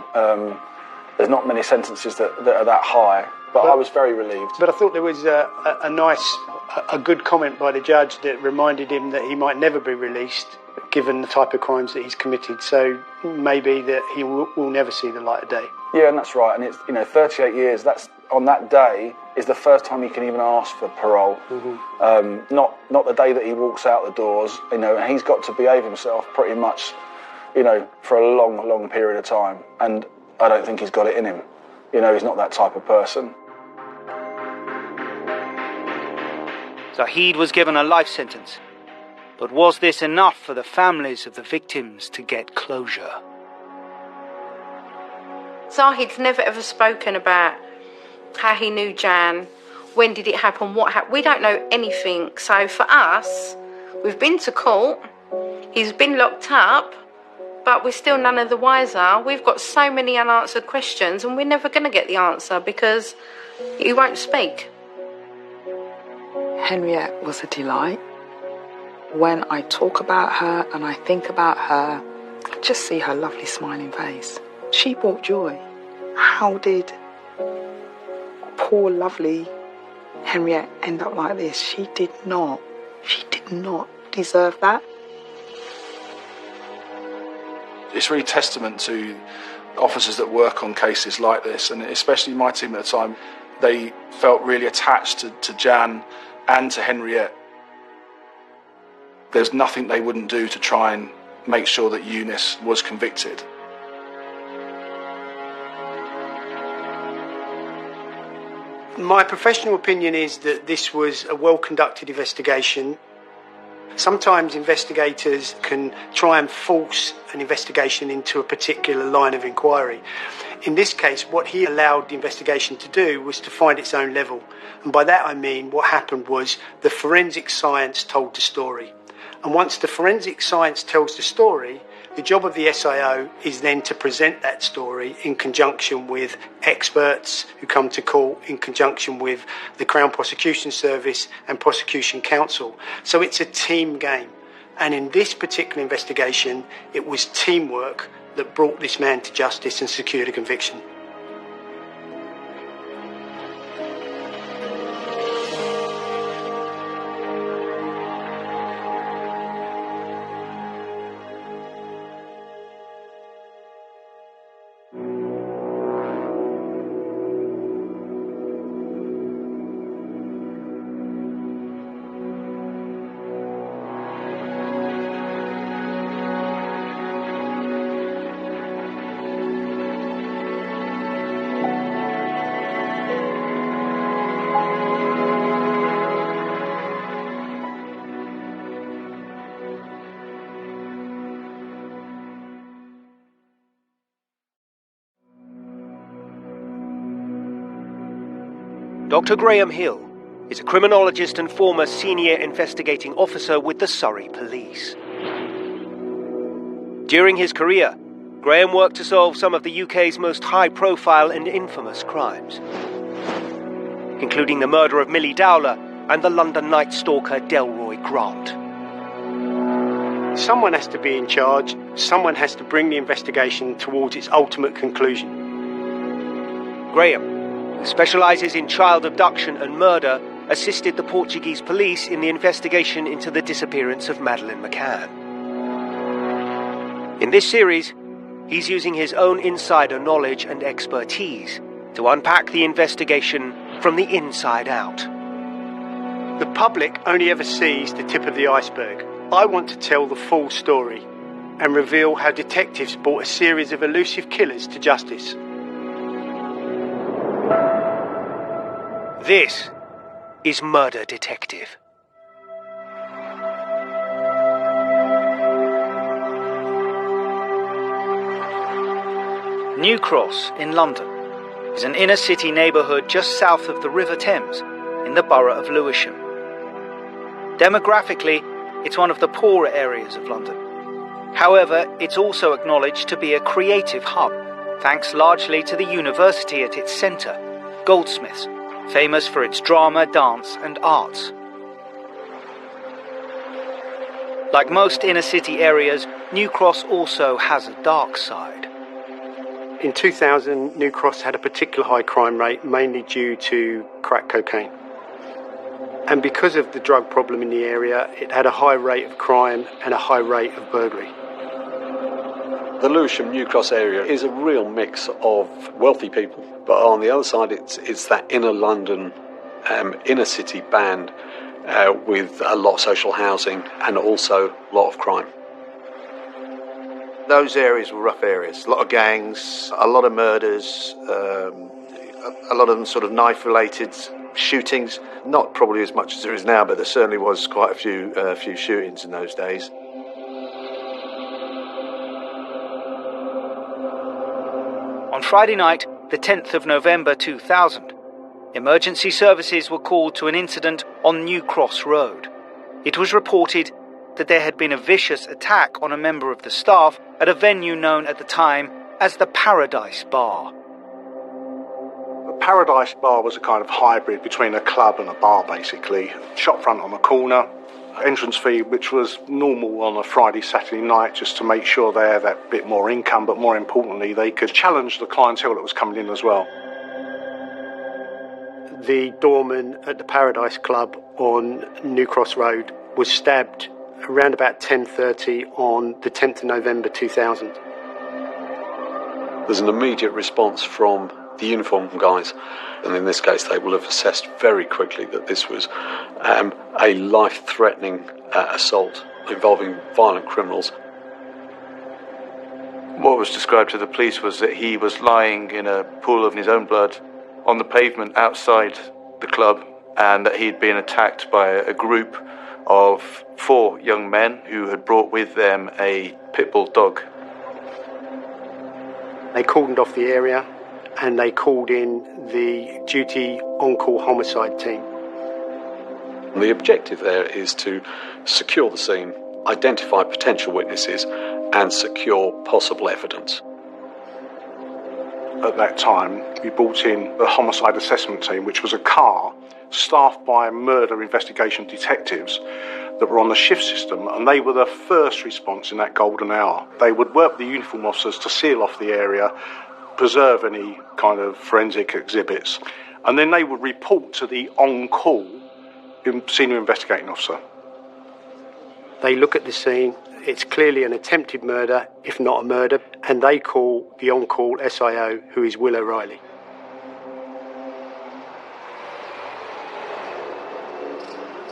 There's not many sentences that are that high, but I was very relieved. But I thought there was a good comment by the judge that reminded him that he might never be released, given the type of crimes that he's committed. So maybe that he will never see the light of day. Yeah, and that's right. And it's 38 years. That's on that day is the first time he can even ask for parole. Mm-hmm. Not the day that he walks out the doors. And he's got to behave himself pretty much, for a long, long period of time. And I don't think he's got it in him. He's not that type of person. Zahid was given a life sentence. But was this enough for the families of the victims to get closure? Zahid's never ever spoken about how he knew Jan, when did it happen, what happened. We don't know anything. So for us, we've been to court, he's been locked up, but we're still none of the wiser. We've got so many unanswered questions and we're never going to get the answer because he won't speak. Henriette was a delight. When I talk about her and I think about her, I just see her lovely smiling face. She brought joy. How did poor, lovely Henriette end up like this? She did not deserve that. It's really testament to officers that work on cases like this, and especially my team at the time. They felt really attached to Jan and to Henriette. There's nothing they wouldn't do to try and make sure that Eunice was convicted. My professional opinion is that this was a well-conducted investigation. Sometimes investigators can try and force an investigation into a particular line of inquiry. In this case, what he allowed the investigation to do was to find its own level. And by that I mean what happened was the forensic science told the story. And once the forensic science tells the story, the job of the SIO is then to present that story in conjunction with experts who come to court, in conjunction with the Crown Prosecution Service and Prosecution Counsel. So it's a team game. And in this particular investigation, it was teamwork that brought this man to justice and secured a conviction. Dr. Graham Hill is a criminologist and former senior investigating officer with the Surrey Police. During his career, Graham worked to solve some of the UK's most high-profile and infamous crimes, including the murder of 𝗞𝗶𝗹𝗶𝗿 and the London night stalker Delroy Grant. Someone has to be in charge. Someone has to bring the investigation towards its ultimate conclusion. Graham, who specialises in child abduction and murder, assisted the Portuguese police in the investigation into the disappearance of Madeleine McCann. In this series, he's using his own insider knowledge and expertise to unpack the investigation from the inside out. The public only ever sees the tip of the iceberg. I want to tell the full story and reveal how detectives brought a series of elusive killers to justice. This is Murder Detective. New Cross in London is an inner city neighbourhood just south of the River Thames in the borough of Lewisham. Demographically, it's one of the poorer areas of London. However, it's also acknowledged to be a creative hub, thanks largely to the university at its centre, Goldsmiths, famous for its drama, dance and arts. Like most inner city areas, New Cross also has a dark side. In 2000, New Cross had a particular high crime rate, mainly due to crack cocaine. And because of the drug problem in the area, it had a high rate of crime and a high rate of burglary. The Lewisham New Cross area is a real mix of wealthy people, but on the other side it's that inner London, inner city band with a lot of social housing and also a lot of crime. Those areas were rough areas, a lot of gangs, a lot of murders, a lot of them sort of knife-related shootings. Not probably as much as there is now, but there certainly was quite a few shootings in those days. On Friday night, the 10th of November 2000, emergency services were called to an incident on New Cross Road. It was reported that there had been a vicious attack on a member of the staff at a venue known at the time as the Paradise Bar. The Paradise Bar was a kind of hybrid between a club and a bar, basically. Shop front on the corner, entrance fee which was normal on a Friday, Saturday night, just to make sure they had that bit more income, but more importantly they could challenge the clientele that was coming in as well. The doorman at the Paradise Club on New Cross Road was stabbed around about 10:30 on the 10th of November 2000. There's an immediate response from the uniform guys, and in this case they will have assessed very quickly that this was a life-threatening assault involving violent criminals. What was described to the police was that he was lying in a pool of his own blood on the pavement outside the club, and that he'd been attacked by a group of 4 young men who had brought with them a pit bull dog. They cordoned off the area and they called in the duty on-call homicide team. The objective there is to secure the scene, identify potential witnesses and secure possible evidence. At that time, we brought in the homicide assessment team, which was a car staffed by murder investigation detectives that were on the shift system, and they were the first response in that golden hour. They would work with the uniform officers to seal off the area, preserve any kind of forensic exhibits, and then they would report to the on-call senior investigating officer. They look at the scene, it's clearly an attempted murder, if not a murder, and they call the on-call SIO, who is Will O'Reilly.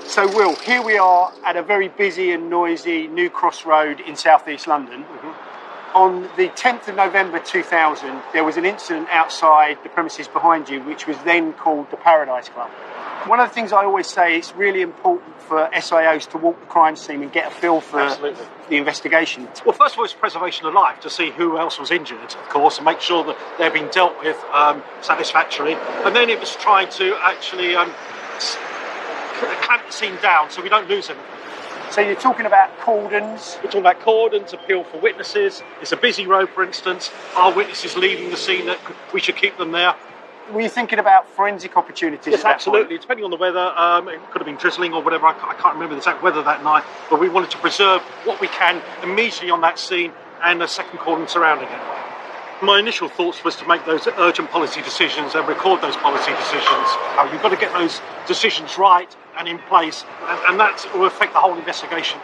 So, Will, here we are at a very busy and noisy New Cross Road in southeast London. On the 10th of November 2000, there was an incident outside the premises behind you, which was then called the Paradise Club. One of the things I always say, it's really important for SIOs to walk the crime scene and get a feel for the investigation. Well, first of all, it's preservation of life, to see who else was injured, of course, and make sure that they're being dealt with satisfactorily. And then it was trying to actually clamp the scene down so we don't lose anything. So you're talking about cordons? We're talking about cordons, appeal for witnesses. It's a busy road, for instance. Are witnesses leaving the scene that we should keep them there? Were you thinking about forensic opportunities? Yes, at that absolutely. point? Depending on the weather, it could have been drizzling or whatever. I can't remember the exact weather that night, but we wanted to preserve what we can immediately on that scene and the second cordon surrounding it. My initial thoughts was to make those urgent policy decisions and record those policy decisions. You've got to get those decisions right and in place, and that will affect the whole investigation.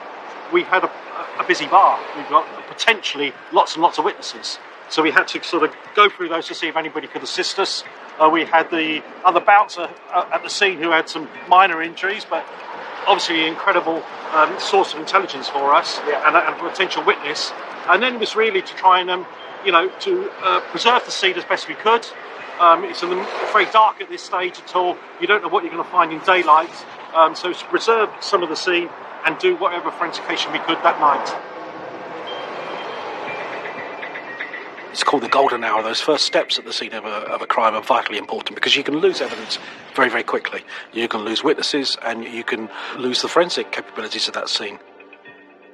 We've had a busy bar. We've got potentially lots and lots of witnesses. So we had to sort of go through those to see if anybody could assist us. We had the other bouncer at the scene who had some minor injuries, but obviously an incredible source of intelligence for us, and a potential witness. And then it was really to try and, preserve the scene as best we could. It's very dark at this stage at all. You don't know what you're going to find in daylight. So to preserve some of the scene and do whatever forensication we could that night. It's called the golden hour. Those first steps at the scene of a crime are vitally important because you can lose evidence very, very quickly. You can lose witnesses and you can lose the forensic capabilities of that scene.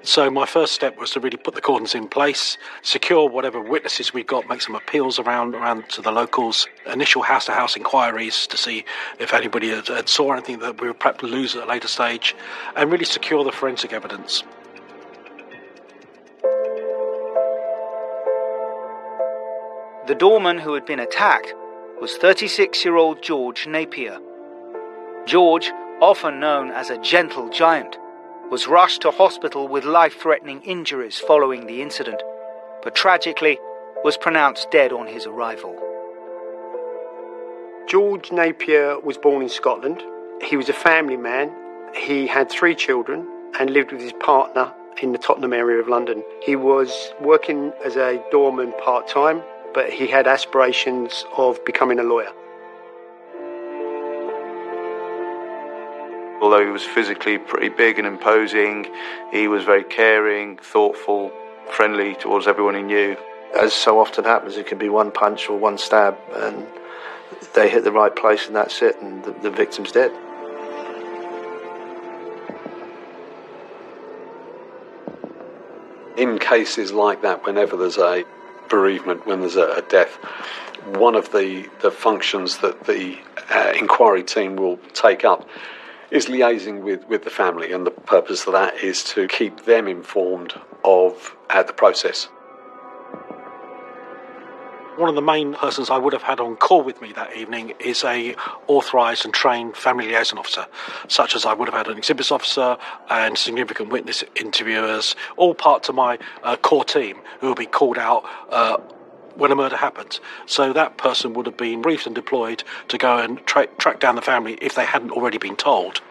So my first step was to really put the cordons in place, secure whatever witnesses we got, make some appeals around to the locals, initial house-to-house inquiries to see if anybody had saw anything that we were perhaps to lose at a later stage, and really secure the forensic evidence. The doorman who had been attacked was 36-year-old George Napier. George, often known as a gentle giant, was rushed to hospital with life-threatening injuries following the incident, but tragically was pronounced dead on his arrival. George Napier was born in Scotland. He was a family man. He had 3 children and lived with his partner in the Tottenham area of London. He was working as a doorman part-time, but he had aspirations of becoming a lawyer. Although he was physically pretty big and imposing, he was very caring, thoughtful, friendly towards everyone he knew. As so often happens, it can be one punch or one stab, and they hit the right place and that's it, and the victim's dead. In cases like that, whenever there's a bereavement, when there's a death, one of the functions that the inquiry team will take up is liaising with the family, and the purpose of that is to keep them informed of the process. One of the main persons I would have had on call with me that evening is a authorised and trained family liaison officer, such as I would have had an exhibits officer and significant witness interviewers, all part of my core team who will be called out when a murder happens. So that person would have been briefed and deployed to go and track down the family if they hadn't already been told.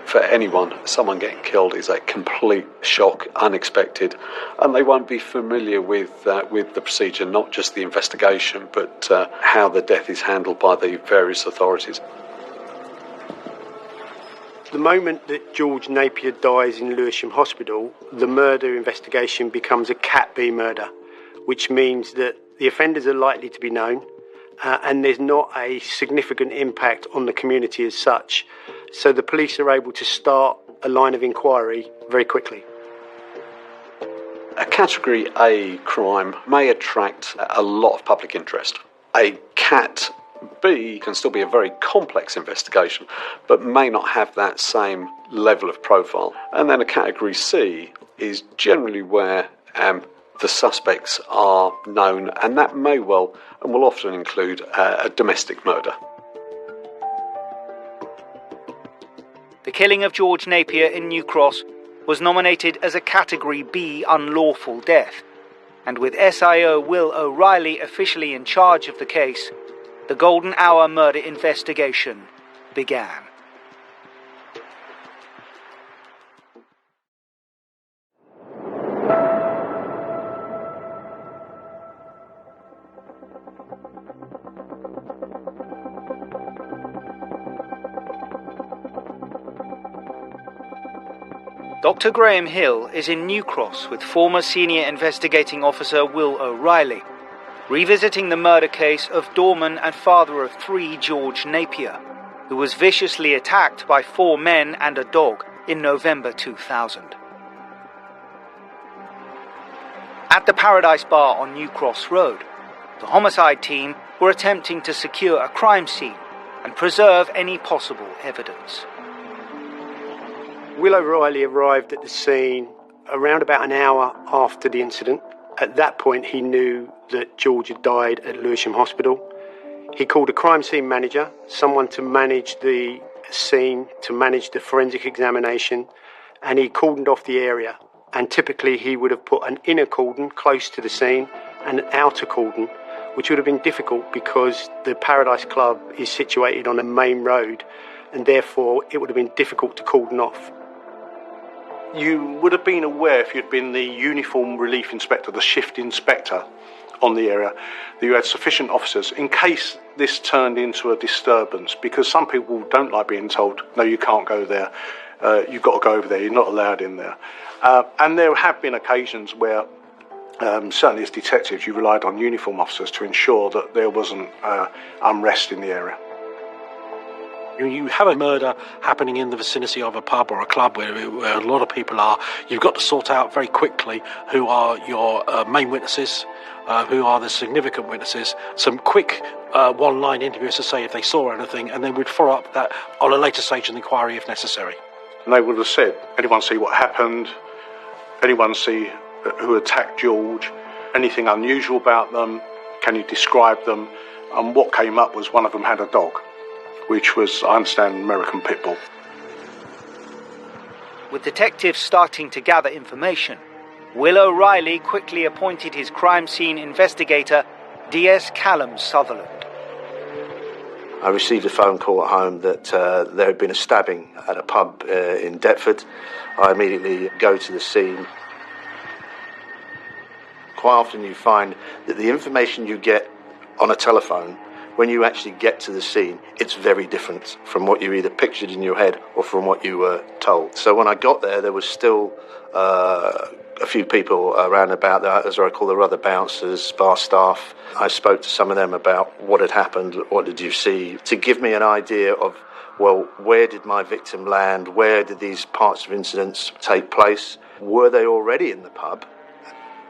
For anyone, someone getting killed is a complete shock, unexpected, and they won't be familiar with the procedure, not just the investigation, but how the death is handled by the various authorities. The moment that George Napier dies in Lewisham Hospital, the murder investigation becomes a Cat B murder, which means that the offenders are likely to be known, and there's not a significant impact on the community as such. So the police are able to start a line of inquiry very quickly. A Category A crime may attract a lot of public interest. A Cat B can still be a very complex investigation, but may not have that same level of profile. And then a Category C is generally where the suspects are known, and that may well and will often include a domestic murder. The killing of George Napier in New Cross was nominated as a Category B unlawful death, and with SIO Will O'Reilly officially in charge of the case, the Golden Hour murder investigation began. Dr. Graham Hill is in New Cross with former Senior Investigating Officer Will O'Reilly, revisiting the murder case of doorman and father of 3 George Napier, who was viciously attacked by 4 men and a dog in November 2000. At the Paradise Bar on New Cross Road, The homicide team were attempting to secure a crime scene and preserve any possible evidence. Will O'Reilly arrived at the scene around about an hour after the incident. At that point, he knew that George had died at Lewisham Hospital. He called a crime scene manager, someone to manage the scene, to manage the forensic examination, and he cordoned off the area. And typically he would have put an inner cordon close to the scene and an outer cordon, which would have been difficult because the Paradise Club is situated on a main road, and therefore it would have been difficult to cordon off. You would have been aware, if you'd been the uniform relief inspector, the shift inspector on the area, that you had sufficient officers in case this turned into a disturbance, because some people don't like being told, no, you can't go there, you've got to go over there, you're not allowed in there. And there have been occasions where, certainly as detectives, you relied on uniform officers to ensure that there wasn't unrest in the area. You have a murder happening in the vicinity of a pub or a club where a lot of people are. You've got to sort out very quickly who are your main witnesses, who are the significant witnesses, some quick one-line interviews to say if they saw anything, and then we'd follow up that on a later stage of the inquiry if necessary. And they would have said, anyone see what happened? Anyone see who attacked George? Anything unusual about them? Can you describe them? And what came up was one of them had a dog, which was, I understand, American pit bull. With detectives starting to gather information, Will O'Reilly quickly appointed his crime scene investigator, DS Callum Sutherland. I received a phone call at home that there had been a stabbing at a pub in Deptford. I immediately go to the scene. Quite often you find that the information you get on a telephone, when you actually get to the scene, it's very different from what you either pictured in your head or from what you were told. So when I got there was still a few people around about, as I call the other bouncers, bar staff. I spoke to some of them about what had happened, what did you see, to give me an idea of, well, where did my victim land, where did these parts of incidents take place, were they already in the pub?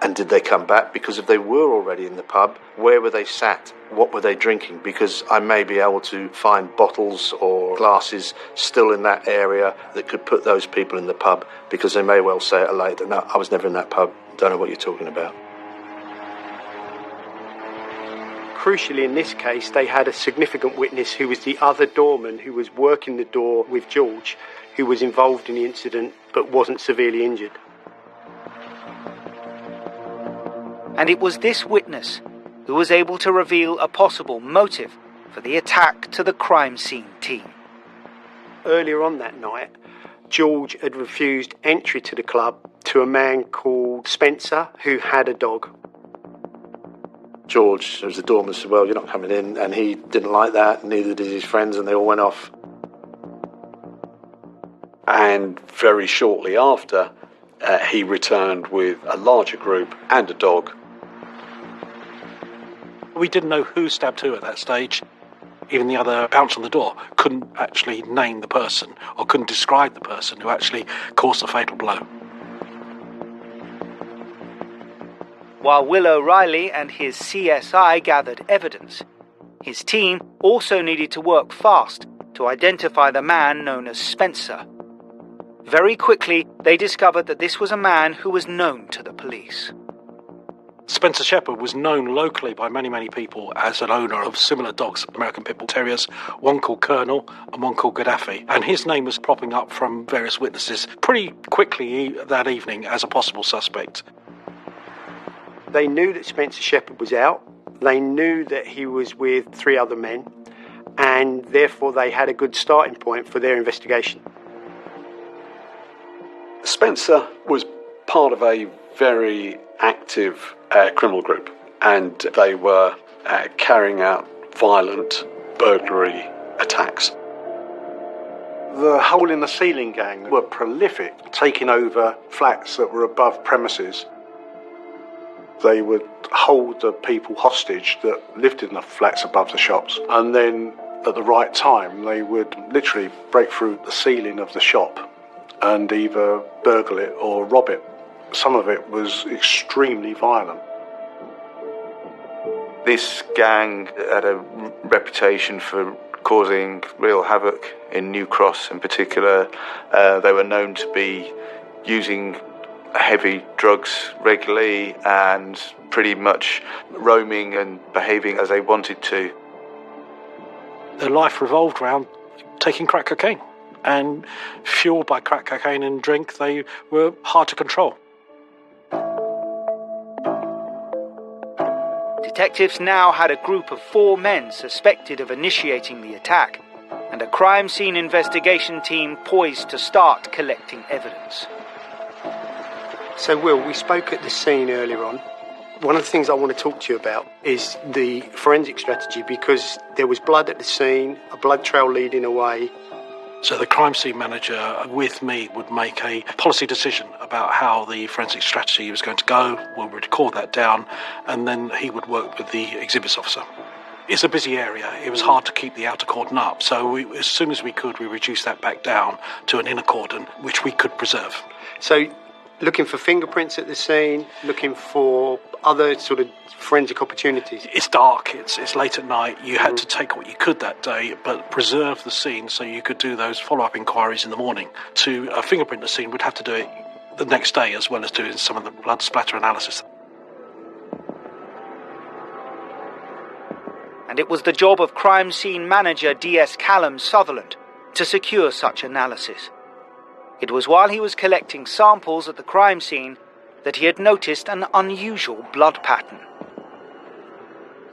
And did they come back? Because if they were already in the pub, where were they sat? What were they drinking? Because I may be able to find bottles or glasses still in that area that could put those people in the pub, because they may well say at a later, no, I was never in that pub, don't know what you're talking about. Crucially, in this case, they had a significant witness who was the other doorman who was working the door with George, who was involved in the incident but wasn't severely injured. And it was this witness who was able to reveal a possible motive for the attack to the crime scene team. Earlier on that night, George had refused entry to the club to a man called Spencer who had a dog. George, as the doorman, said, well, you're not coming in, and he didn't like that, neither did his friends, and they all went off. And very shortly after, he returned with a larger group and a dog. We didn't know who stabbed who at that stage. Even the other bouncer on the door couldn't actually name the person or couldn't describe the person who actually caused the fatal blow. While Will O'Reilly and his CSI gathered evidence, his team also needed to work fast to identify the man known as Spencer. Very quickly, they discovered that this was a man who was known to the police. Spencer Shepherd was known locally by many, many people as an owner of similar dogs, American Pit Bull Terriers, one called Colonel and one called Gaddafi. And his name was popping up from various witnesses pretty quickly that evening as a possible suspect. They knew that Spencer Shepherd was out. They knew that he was with 3 other men, and therefore they had a good starting point for their investigation. Spencer was part of a very active criminal group, and they were carrying out violent burglary attacks. The hole in the ceiling gang were prolific, taking over flats that were above premises. They would hold the people hostage that lived in the flats above the shops, and then at the right time they would literally break through the ceiling of the shop and either burgle it or rob it. Some of it was extremely violent. This gang had a reputation for causing real havoc in New Cross in particular. They were known to be using heavy drugs regularly and pretty much roaming and behaving as they wanted to. Their life revolved around taking crack cocaine, and fueled by crack cocaine and drink, they were hard to control. Detectives now had a group of 4 men suspected of initiating the attack, and a crime scene investigation team poised to start collecting evidence. So, Will, we spoke at the scene earlier on. One of the things I want to talk to you about is the forensic strategy, because there was blood at the scene, a blood trail leading away. So the crime scene manager with me would make a policy decision about how the forensic strategy was going to go. We'll record that down, and then he would work with the exhibits officer. It's a busy area. It was hard to keep the outer cordon up, so as soon as we could, we reduced that back down to an inner cordon, which we could preserve. So, looking for fingerprints at the scene, looking for other sort of forensic opportunities. It's dark, it's late at night. You had to take what you could that day, but preserve the scene so you could do those follow-up inquiries in the morning. To fingerprint the scene, we'd have to do it the next day, as well as doing some of the blood splatter analysis. And it was the job of crime scene manager D.S. Callum Sutherland to secure such analysis. It was while he was collecting samples at the crime scene that he had noticed an unusual blood pattern.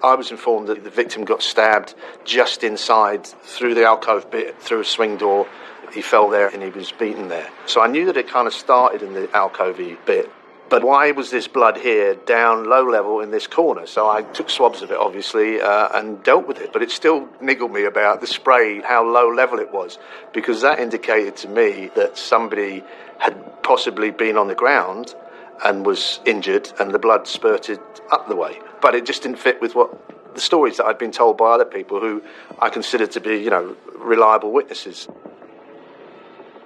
I was informed that the victim got stabbed just inside, through the alcove bit, through a swing door. He fell there and he was beaten there. So I knew that it kind of started in the alcovey bit. But why was this blood here down low level in this corner? So I took swabs of it, obviously, and dealt with it. But it still niggled me about the spray, how low level it was, because that indicated to me that somebody had possibly been on the ground and was injured, and the blood spurted up the way. But it just didn't fit with what the stories that I'd been told by other people who I considered to be, reliable witnesses.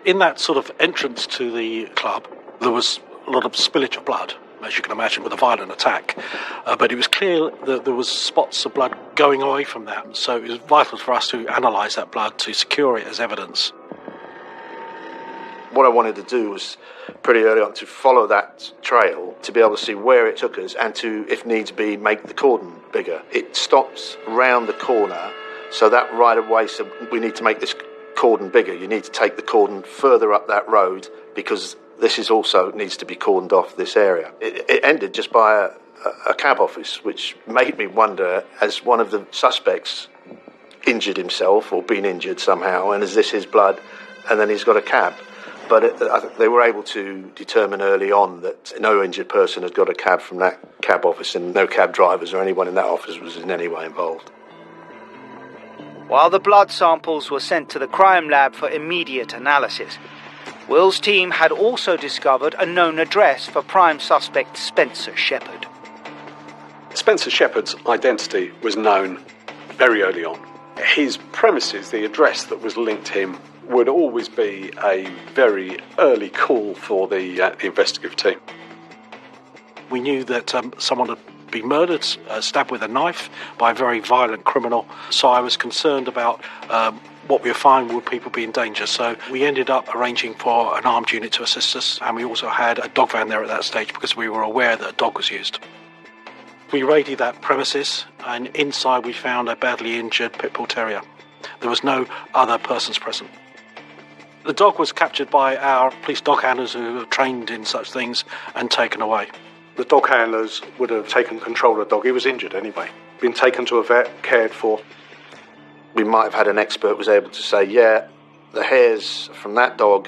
In that sort of entrance to the club, there was a lot of spillage of blood, as you can imagine, with a violent attack. But it was clear that there was spots of blood going away from that. So it was vital for us to analyse that blood to secure it as evidence. What I wanted to do was pretty early on to follow that trail, to be able to see where it took us and to, if needs be, make the cordon bigger. It stops round the corner, so that right away, so we need to make this cordon bigger. You need to take the cordon further up that road, because this is also needs to be cordoned off this area. It ended just by a cab office, which made me wonder, as one of the suspects injured himself or been injured somehow, and is this his blood? And then he's got a cab. But I think they were able to determine early on that no injured person had got a cab from that cab office, and no cab drivers or anyone in that office was in any way involved. While the blood samples were sent to the crime lab for immediate analysis, Will's team had also discovered a known address for prime suspect Spencer Shepherd. Spencer Shepherd's identity was known very early on. His premises, the address that was linked to him, would always be a very early call for the investigative team. We knew that someone had been murdered, stabbed with a knife by a very violent criminal, so I was concerned about what we would find, would people be in danger. So we ended up arranging for an armed unit to assist us, and we also had a dog van there at that stage because we were aware that a dog was used. We raided that premises, and inside we found a badly injured pit bull terrier. There was no other persons present. The dog was captured by our police dog handlers who are trained in such things and taken away. The dog handlers would have taken control of the dog. He was injured anyway. Been taken to a vet, cared for. We might have had an expert who was able to say, yeah, the hairs from that dog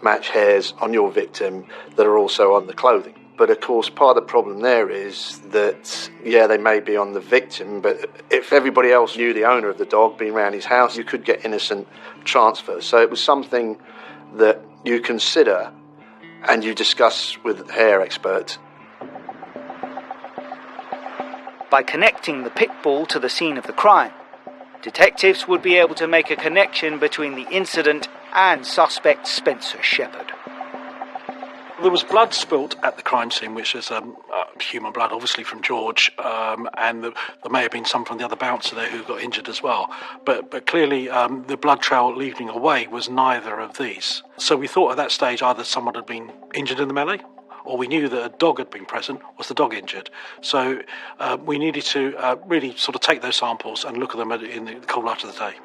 match hairs on your victim that are also on the clothing. But of course, part of the problem there is that, yeah, they may be on the victim, but if everybody else knew the owner of the dog, being around his house, you could get innocent transfers. So it was something that you consider and you discuss with hair experts. By connecting the pit bull to the scene of the crime, detectives would be able to make a connection between the incident and suspect Spencer Shepherd. There was blood spilt at the crime scene, which is human blood, obviously from George, and there may have been some from the other bouncer there who got injured as well. But clearly the blood trail leading away was neither of these. So we thought at that stage either someone had been injured in the melee, or we knew that a dog had been present. Was the dog injured? So we needed to really sort of take those samples and look at them in the cold light of the day.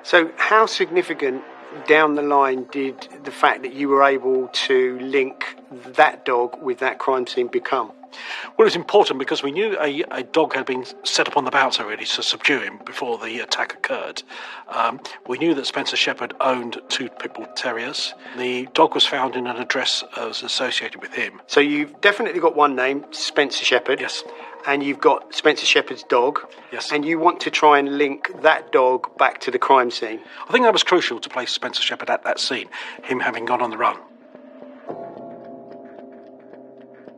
So how significant down the line did the fact that you were able to link that dog with that crime scene become? Well, it's important because we knew a dog had been set upon the bouncer really to subdue him before the attack occurred. We knew that Spencer Shepherd owned 2 pit bull terriers. The dog was found in an address that was associated with him. So you've definitely got one name, Spencer Shepherd. Yes. And you've got Spencer Shepherd's dog. Yes. And you want to try and link that dog back to the crime scene. I think that was crucial to place Spencer Shepherd at that scene, him having gone on the run.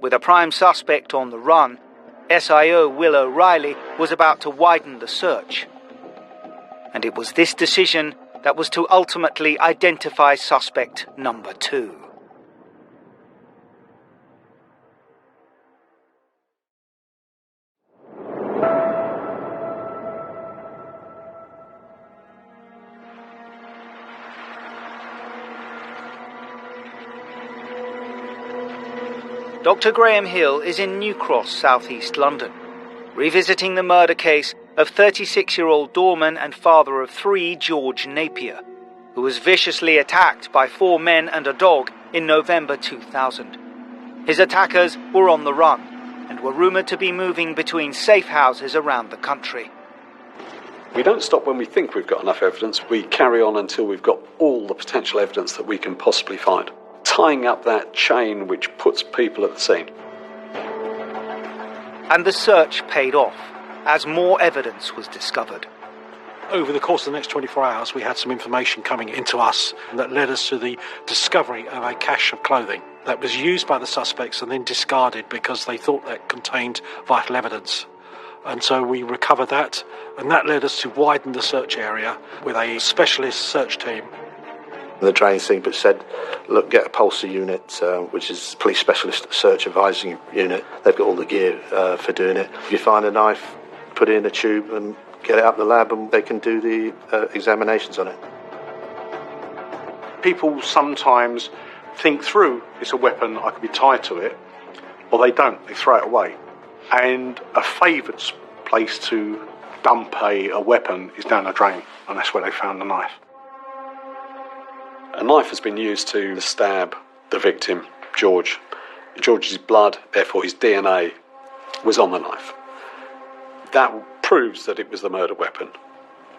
With a prime suspect on the run, SIO Will O'Reilly was about to widen the search. And it was this decision that was to ultimately identify suspect number 2. Dr. Graham Hill is in New Cross, southeast London, revisiting the murder case of 36-year-old doorman and father of 3 George Napier, who was viciously attacked by 4 men and a dog in November 2000. His attackers were on the run and were rumoured to be moving between safe houses around the country. We don't stop when we think we've got enough evidence. We carry on until we've got all the potential evidence that we can possibly find, tying up that chain which puts people at the scene. And the search paid off, as more evidence was discovered. Over the course of the next 24 hours, we had some information coming into us that led us to the discovery of a cache of clothing that was used by the suspects and then discarded because they thought that contained vital evidence. And so we recovered that, and that led us to widen the search area with a specialist search team. The training team said, look, get a Pulsar unit, which is police specialist search advising unit. They've got all the gear for doing it. If you find a knife, put it in a tube and get it up the lab and they can do the examinations on it. People sometimes think through, it's a weapon, I can be tied to it, or they don't, they throw it away. And a favoured place to dump a weapon is down a drain, and that's where they found the knife. A knife has been used to stab the victim, George. George's blood, therefore his DNA, was on the knife. That proves that it was the murder weapon.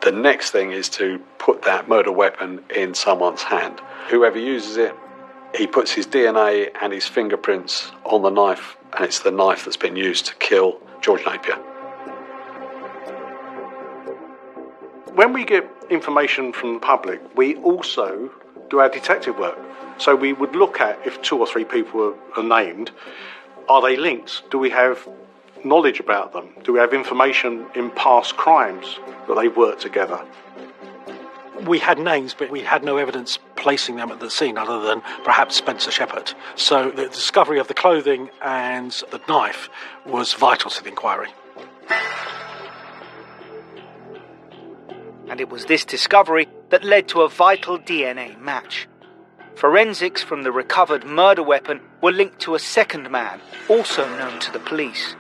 The next thing is to put that murder weapon in someone's hand. Whoever uses it, he puts his DNA and his fingerprints on the knife, and it's the knife that's been used to kill George Napier. When we get information from the public, we also do our detective work. So we would look at, if 2 or 3 people are named, are they linked? Do we have knowledge about them? Do we have information in past crimes that they've worked together? We had names, but we had no evidence placing them at the scene other than perhaps Spencer Shepherd. So the discovery of the clothing and the knife was vital to the inquiry. And it was this discovery that led to a vital DNA match. Forensics from the recovered murder weapon were linked to a second man, also known to the police.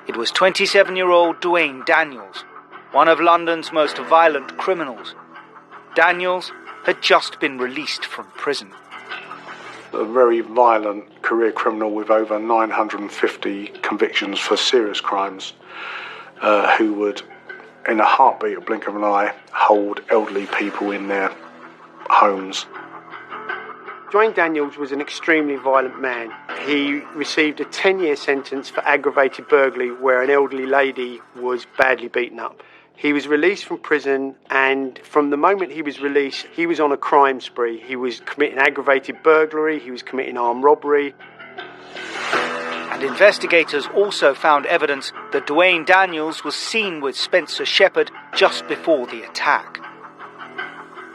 It was 27-year-old Dwayne Daniels, one of London's most violent criminals. Daniels had just been released from prison. A very violent career criminal with over 950 convictions for serious crimes, who would, in a heartbeat, a blink of an eye, hold elderly people in their homes. Dwayne Daniels was an extremely violent man. He received a 10-year sentence for aggravated burglary where an elderly lady was badly beaten up. He was released from prison, and from the moment he was released, he was on a crime spree. He was committing aggravated burglary, he was committing armed robbery. And investigators also found evidence that Dwayne Daniels was seen with Spencer Shepherd just before the attack.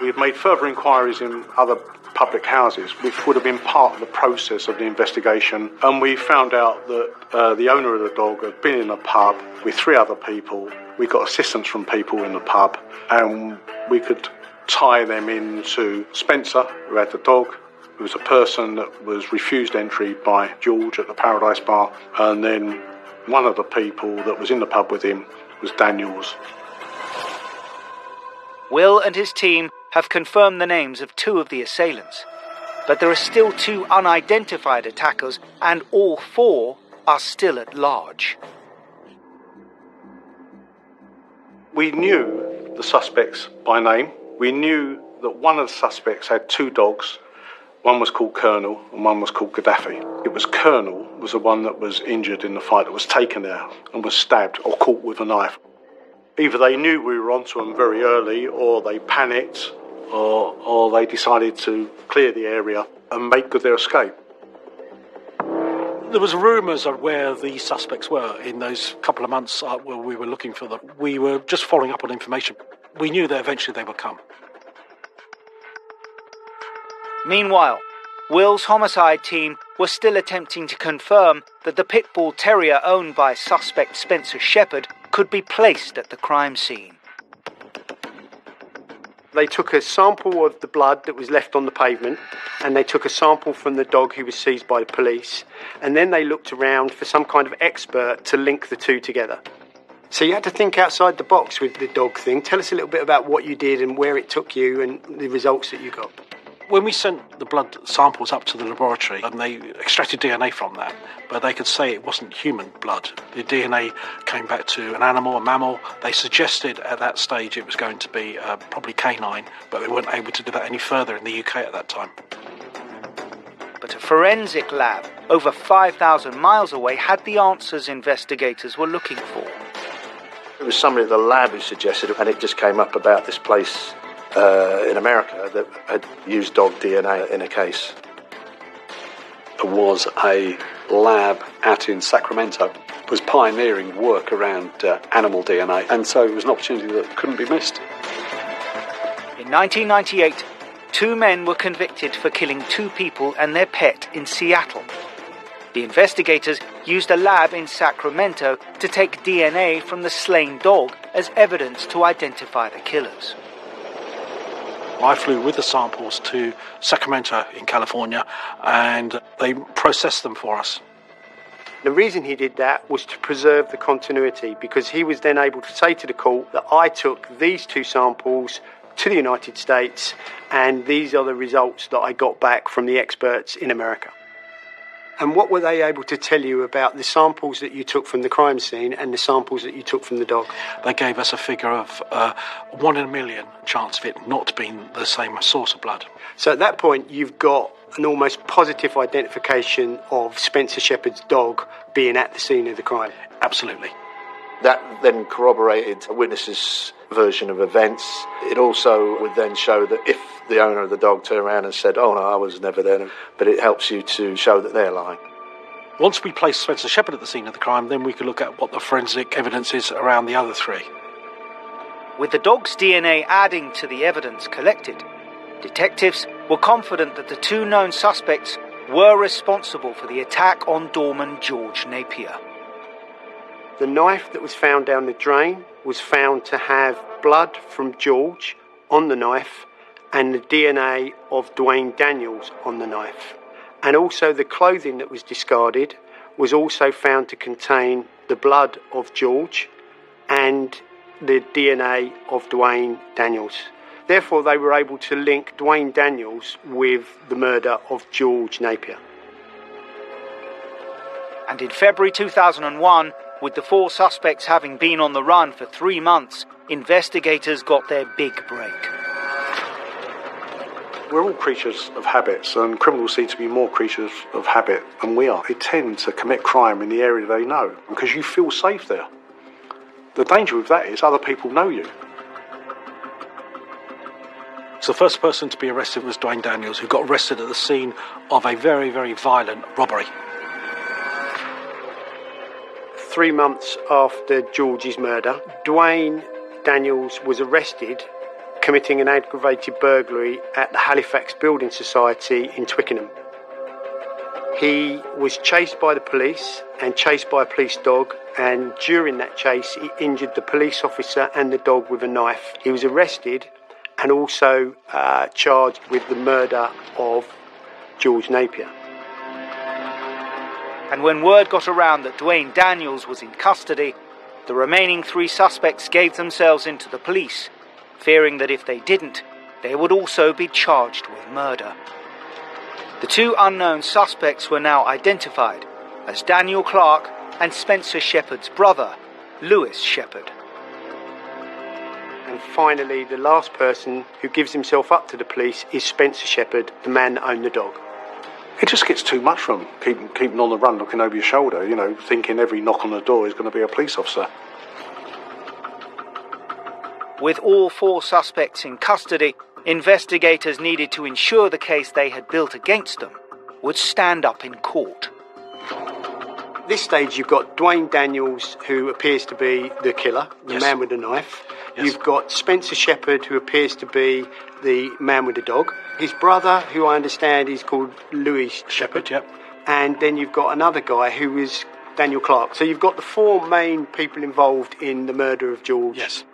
We have made further inquiries in other public houses, which would have been part of the process of the investigation. And we found out that the owner of the dog had been in a pub with 3 other people. We got assistance from people in the pub, and we could tie them into Spencer, who had the dog, who was a person that was refused entry by George at the Paradise Bar, and then one of the people that was in the pub with him was Daniels. Will and his team have confirmed the names of 2 of the assailants, but there are still 2 unidentified attackers, and all 4 are still at large. We knew the suspects by name. We knew that one of the suspects had 2 dogs. One was called Colonel and one was called Gaddafi. It was Colonel was the one that was injured in the fight, that was taken there and was stabbed or caught with a knife. Either they knew we were onto them very early, or they panicked, or they decided to clear the area and make good their escape. There was rumours of where the suspects were in those couple of months where we were looking for them. We were just following up on information. We knew that eventually they would come. Meanwhile, Will's homicide team was still attempting to confirm that the pit bull terrier owned by suspect Spencer Shepherd could be placed at the crime scene. They took a sample of the blood that was left on the pavement, and they took a sample from the dog who was seized by the police, and then they looked around for some kind of expert to link the 2 together. So you had to think outside the box with the dog thing. Tell us a little bit about what you did and where it took you and the results that you got. When we sent the blood samples up to the laboratory, and they extracted DNA from that, but they could say it wasn't human blood. The DNA came back to an animal, a mammal. They suggested at that stage it was going to be probably canine, but they weren't able to do that any further in the UK at that time. But a forensic lab over 5,000 miles away had the answers investigators were looking for. It was somebody at the lab who suggested it, and it just came up about this place in America that had used dog DNA in a case. There was a lab out in Sacramento, was pioneering work around animal DNA, and so it was an opportunity that couldn't be missed. In 1998, 2 men were convicted for killing 2 people and their pet in Seattle. The investigators used a lab in Sacramento to take DNA from the slain dog as evidence to identify the killers. I flew with the samples to Sacramento in California, and they processed them for us. The reason he did that was to preserve the continuity, because he was then able to say to the court that I took these 2 samples to the United States, and these are the results that I got back from the experts in America. And what were they able to tell you about the samples that you took from the crime scene and the samples that you took from the dog? They gave us a figure of 1 in a million chance of it not being the same source of blood. So at that point, you've got an almost positive identification of Spencer Shepherd's dog being at the scene of the crime. Absolutely. That then corroborated a witness's version of events. It also would then show that if the owner of the dog turned around and said, "Oh no, I was never there," but it helps you to show that they're lying. Once we placed Spencer Shepherd at the scene of the crime, then we could look at what the forensic evidence is around the other 3. With the dog's DNA adding to the evidence collected, detectives were confident that the 2 known suspects were responsible for the attack on doorman George Napier. The knife that was found down the drain was found to have blood from George on the knife and the DNA of Dwayne Daniels on the knife. And also the clothing that was discarded was also found to contain the blood of George and the DNA of Dwayne Daniels. Therefore, they were able to link Dwayne Daniels with the murder of George Napier. And in February 2001, with the 4 suspects having been on the run for 3 months, investigators got their big break. We're all creatures of habits, and criminals seem to be more creatures of habit than we are. They tend to commit crime in the area they know, because you feel safe there. The danger with that is other people know you. So the first person to be arrested was Dwayne Daniels, who got arrested at the scene of a very, very violent robbery. 3 months after George's murder, Dwayne Daniels was arrested committing an aggravated burglary at the Halifax Building Society in Twickenham. He was chased by the police and chased by a police dog, and during that chase he injured the police officer and the dog with a knife. He was arrested and also charged with the murder of George Napier. And when word got around that Dwayne Daniels was in custody, the remaining 3 suspects gave themselves into the police, fearing that if they didn't, they would also be charged with murder. The 2 unknown suspects were now identified as Daniel Clark and Spencer Shepherd's brother, Lewis Shepherd. And finally, the last person who gives himself up to the police is Spencer Shepherd, the man that owned the dog. It just gets too much for them, keeping on the run, looking over your shoulder, thinking every knock on the door is going to be a police officer. With all 4 suspects in custody, investigators needed to ensure the case they had built against them would stand up in court. At this stage, you've got Dwayne Daniels, who appears to be the killer, the man with the knife. Yes. You've got Spencer Shepherd, who appears to be the man with the dog. His brother, who I understand is called Lewis Shepherd. Yep. And then you've got another guy who is Daniel Clark. So you've got the 4 main people involved in the murder of George. Yes.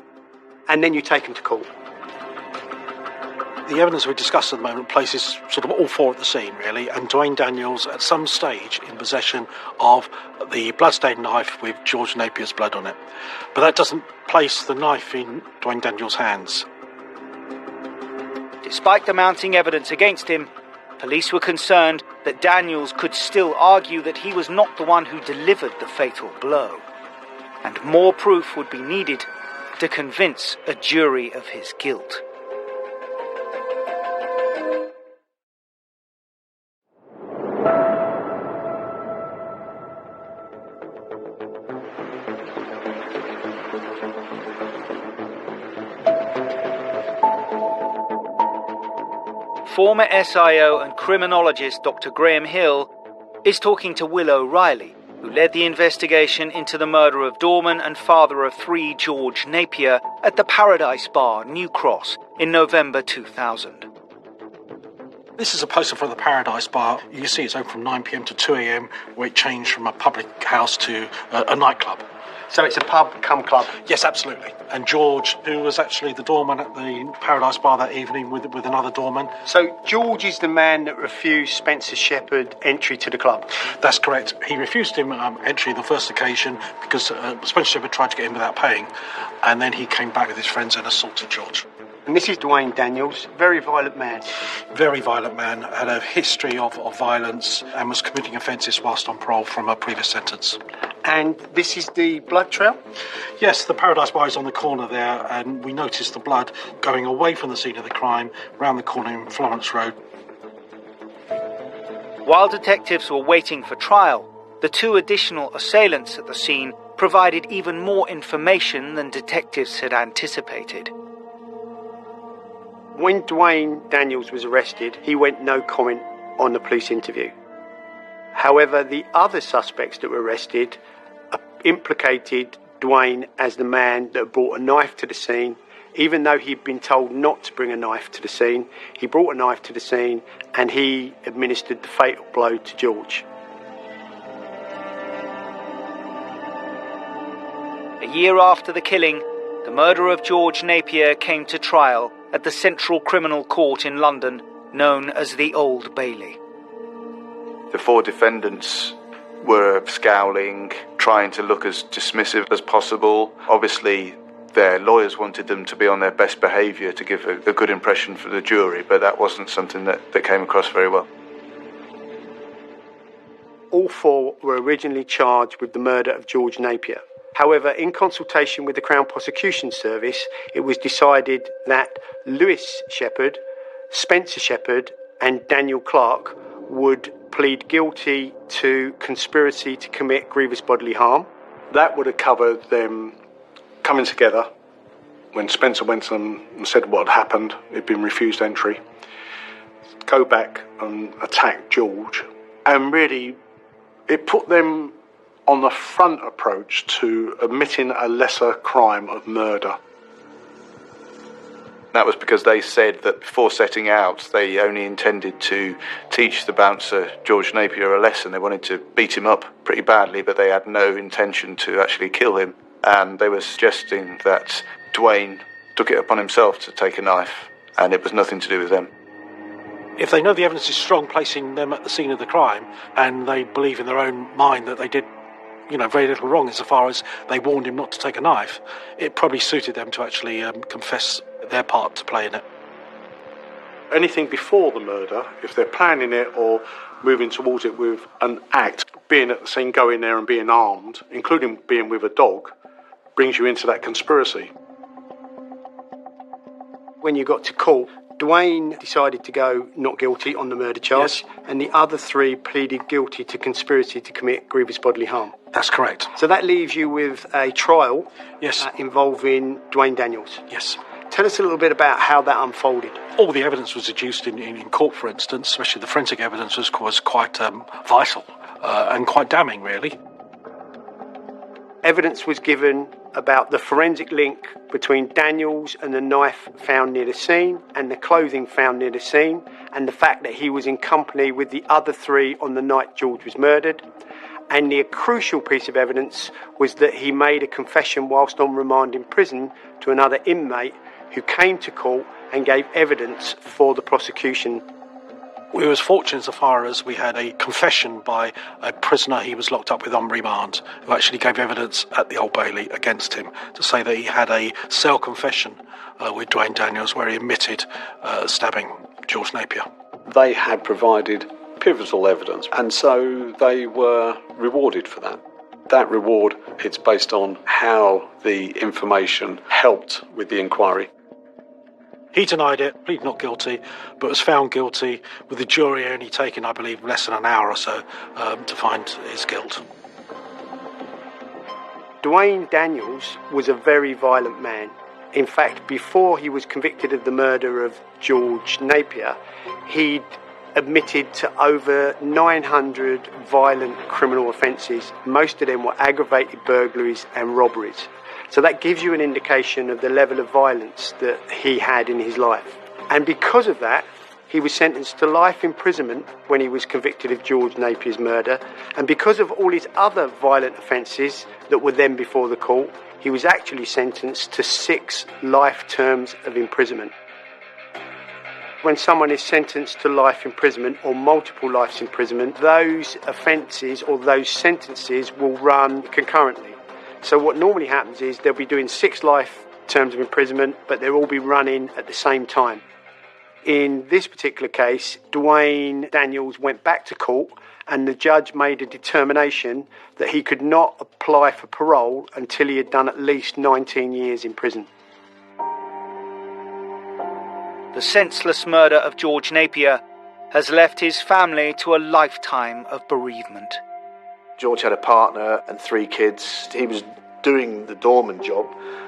And then you take them to court. The evidence we discussed at the moment places sort of all 4 at the scene, really, and Dwayne Daniels at some stage in possession of the bloodstained knife with George Napier's blood on it. But that doesn't place the knife in Dwayne Daniels' hands. Despite the mounting evidence against him, police were concerned that Daniels could still argue that he was not the one who delivered the fatal blow, and more proof would be needed to convince a jury of his guilt. Former SIO and criminologist Dr. Graham Hill is talking to Will O'Reilly, who led the investigation into the murder of doorman and father of 3 George Napier at the Paradise Bar, New Cross, in November 2000. This is a poster for the Paradise Bar. You can see it's open from 9 p.m. to 2 a.m, where it changed from a public house to a nightclub. So it's a pub cum club? Yes, absolutely. And George, who was actually the doorman at the Paradise Bar that evening with another doorman. So George is the man that refused Spencer Shepherd entry to the club? That's correct. He refused him entry the first occasion because Spencer Shepherd tried to get in without paying, and then he came back with his friends and assaulted George. And this is Dwayne Daniels, very violent man. Very violent man, had a history of violence and was committing offences whilst on parole from a previous sentence. And this is the blood trail? Yes, the Paradise Bar is on the corner there, and we noticed the blood going away from the scene of the crime, round the corner in Florence Road. While detectives were waiting for trial, the 2 additional assailants at the scene provided even more information than detectives had anticipated. When Dwayne Daniels was arrested, he went no comment on the police interview. However, the other suspects that were arrested implicated Dwayne as the man that brought a knife to the scene. Even though he'd been told not to bring a knife to the scene, he brought a knife to the scene and he administered the fatal blow to George. A year after the killing, the murder of George Napier came to trial at the Central Criminal Court in London, known as the Old Bailey. The 4 defendants were scowling, trying to look as dismissive as possible. Obviously, their lawyers wanted them to be on their best behaviour to give a good impression for the jury, but that wasn't something that came across very well. All 4 were originally charged with the murder of George Napier. However, in consultation with the Crown Prosecution Service, it was decided that Lewis Shepherd, Spencer Shepherd and Daniel Clark would plead guilty to conspiracy to commit grievous bodily harm. That would have covered them coming together when Spencer went to them and said what had happened, he'd been refused entry, go back and attack George, and really it put them on the front approach to admitting a lesser crime of murder. That was because they said that before setting out, they only intended to teach the bouncer, George Napier, a lesson. They wanted to beat him up pretty badly, but they had no intention to actually kill him. And they were suggesting that Dwayne took it upon himself to take a knife, and it was nothing to do with them. If they know the evidence is strong, placing them at the scene of the crime, and they believe in their own mind that they did, very little wrong insofar as they warned him not to take a knife, it probably suited them to actually confess their part to play in it. Anything before the murder, if they're planning it or moving towards it with an act, being at the scene, going there and being armed, including being with a dog, brings you into that conspiracy. When you got to court, Dwayne decided to go not guilty on the murder charge, yes, and the other three pleaded guilty to conspiracy to commit grievous bodily harm. That's correct. So that leaves you with a trial, yes, involving Dwayne Daniels. Yes. Tell us a little bit about how that unfolded. All the evidence was adduced in court, for instance, especially the forensic evidence was quite vital and quite damning, really. Evidence was given about the forensic link between Daniels and the knife found near the scene and the clothing found near the scene, and the fact that he was in company with the other three on the night George was murdered. And the crucial piece of evidence was that he made a confession whilst on remand in prison to another inmate who came to court and gave evidence for the prosecution. We were fortunate insofar as we had a confession by a prisoner he was locked up with on remand, who actually gave evidence at the Old Bailey against him to say that he had a cell confession with Dwayne Daniels where he admitted stabbing George Napier. They had provided pivotal evidence, and so they were rewarded for that. That reward, it's based on how the information helped with the inquiry. He denied it, pleaded not guilty, but was found guilty, with the jury only taking, I believe, less than an hour or so to find his guilt. Dwayne Daniels was a very violent man. In fact, before he was convicted of the murder of George Napier, he'd admitted to over 900 violent criminal offences. Most of them were aggravated burglaries and robberies. So that gives you an indication of the level of violence that he had in his life. And because of that, he was sentenced to life imprisonment when he was convicted of George Napier's murder. And because of all his other violent offences that were then before the court, he was actually sentenced to 6 life terms of imprisonment. When someone is sentenced to life imprisonment or multiple life imprisonment, those offences or those sentences will run concurrently. So what normally happens is they'll be doing 6 life terms of imprisonment, but they'll all be running at the same time. In this particular case, Dwayne Daniels went back to court and the judge made a determination that he could not apply for parole until he had done at least 19 years in prison. The senseless murder of George Napier has left his family to a lifetime of bereavement. George had a partner and 3 kids. He was doing the doorman job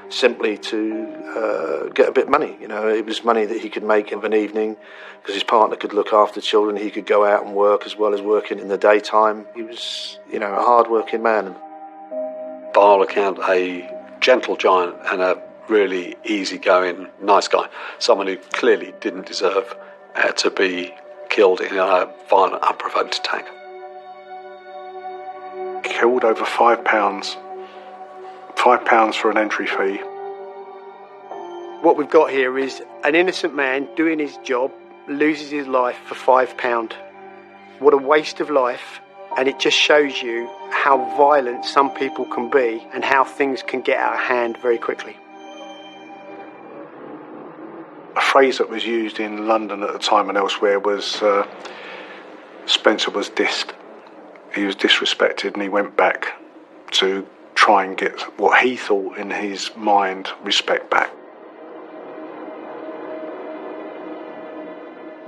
simply to get a bit of money. It was money that he could make of an evening because his partner could look after children. He could go out and work as well as working in the daytime. He was, a hard-working man. By all account, a gentle giant and a really easygoing, nice guy. Someone who clearly didn't deserve to be killed in a violent, unprovoked attack. Killed over £5. £5 for an entry fee. What we've got here is an innocent man doing his job, loses his life for £5. What a waste of life, and it just shows you how violent some people can be and how things can get out of hand very quickly. A phrase that was used in London at the time and elsewhere was Spencer was dissed. He was disrespected, and he went back to try and get what he thought in his mind respect back.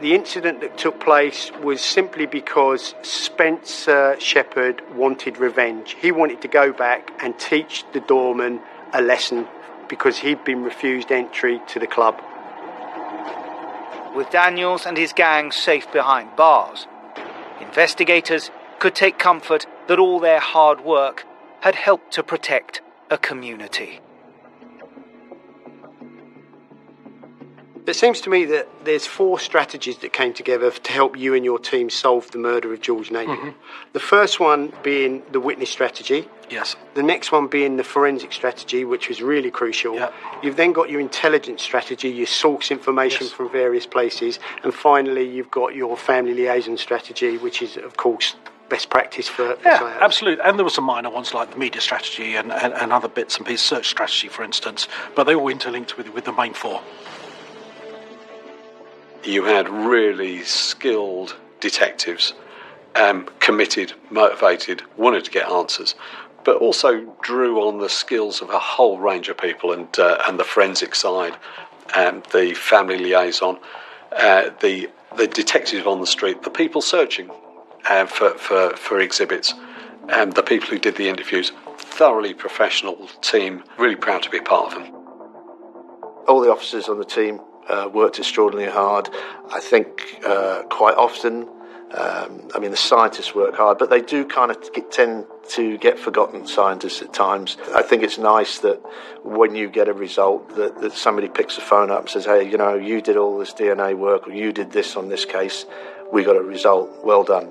The incident that took place was simply because Spencer Shepherd wanted revenge. He wanted to go back and teach the doorman a lesson because he'd been refused entry to the club. With Daniels and his gang safe behind bars, investigators could take comfort that all their hard work had helped to protect a community. It seems to me that there's 4 strategies that came together to help you and your team solve the murder of George Napier. Mm-hmm. The first one being the witness strategy. Yes. The next one being the forensic strategy, which was really crucial. Yep. You've then got your intelligence strategy, you source information from various places. And finally, you've got your family liaison strategy, which is, of course, best practice for yeah, absolutely. And there were some minor ones like the media strategy and other bits and pieces, search strategy, for instance. But they all interlinked with the main 4. You had really skilled detectives, committed, motivated, wanted to get answers, but also drew on the skills of a whole range of people and the forensic side, the family liaison, the detectives on the street, the people searching for exhibits, and the people who did the interviews. Thoroughly professional team, really proud to be a part of them. All the officers on the team worked extraordinarily hard. I think quite often, the scientists work hard, but they do kind of tend to get forgotten, scientists, at times. I think it's nice that when you get a result that somebody picks the phone up and says, hey, you did all this DNA work, or you did this on this case, we got a result, well done.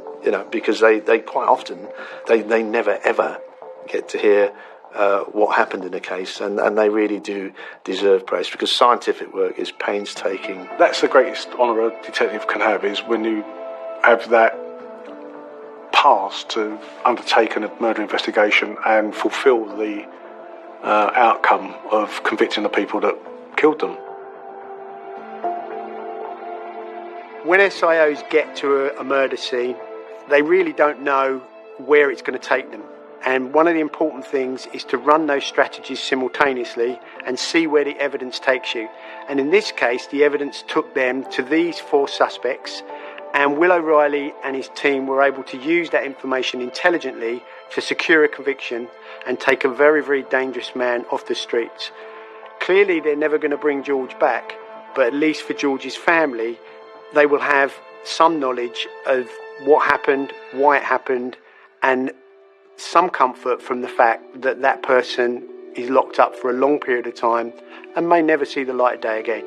Because they quite often, they never ever get to hear what happened in a case, and they really do deserve praise, because scientific work is painstaking. That's the greatest honour a detective can have, is when you have that pass to undertake a murder investigation and fulfil the outcome of convicting the people that killed them. When SIOs get to a murder scene, they really don't know where it's going to take them. And one of the important things is to run those strategies simultaneously and see where the evidence takes you. And in this case, the evidence took them to these 4 suspects, and Will O'Reilly and his team were able to use that information intelligently to secure a conviction and take a very, very dangerous man off the streets. Clearly, they're never going to bring George back, but at least for George's family, they will have some knowledge of what happened, why it happened, and some comfort from the fact that that person is locked up for a long period of time and may never see the light of day again.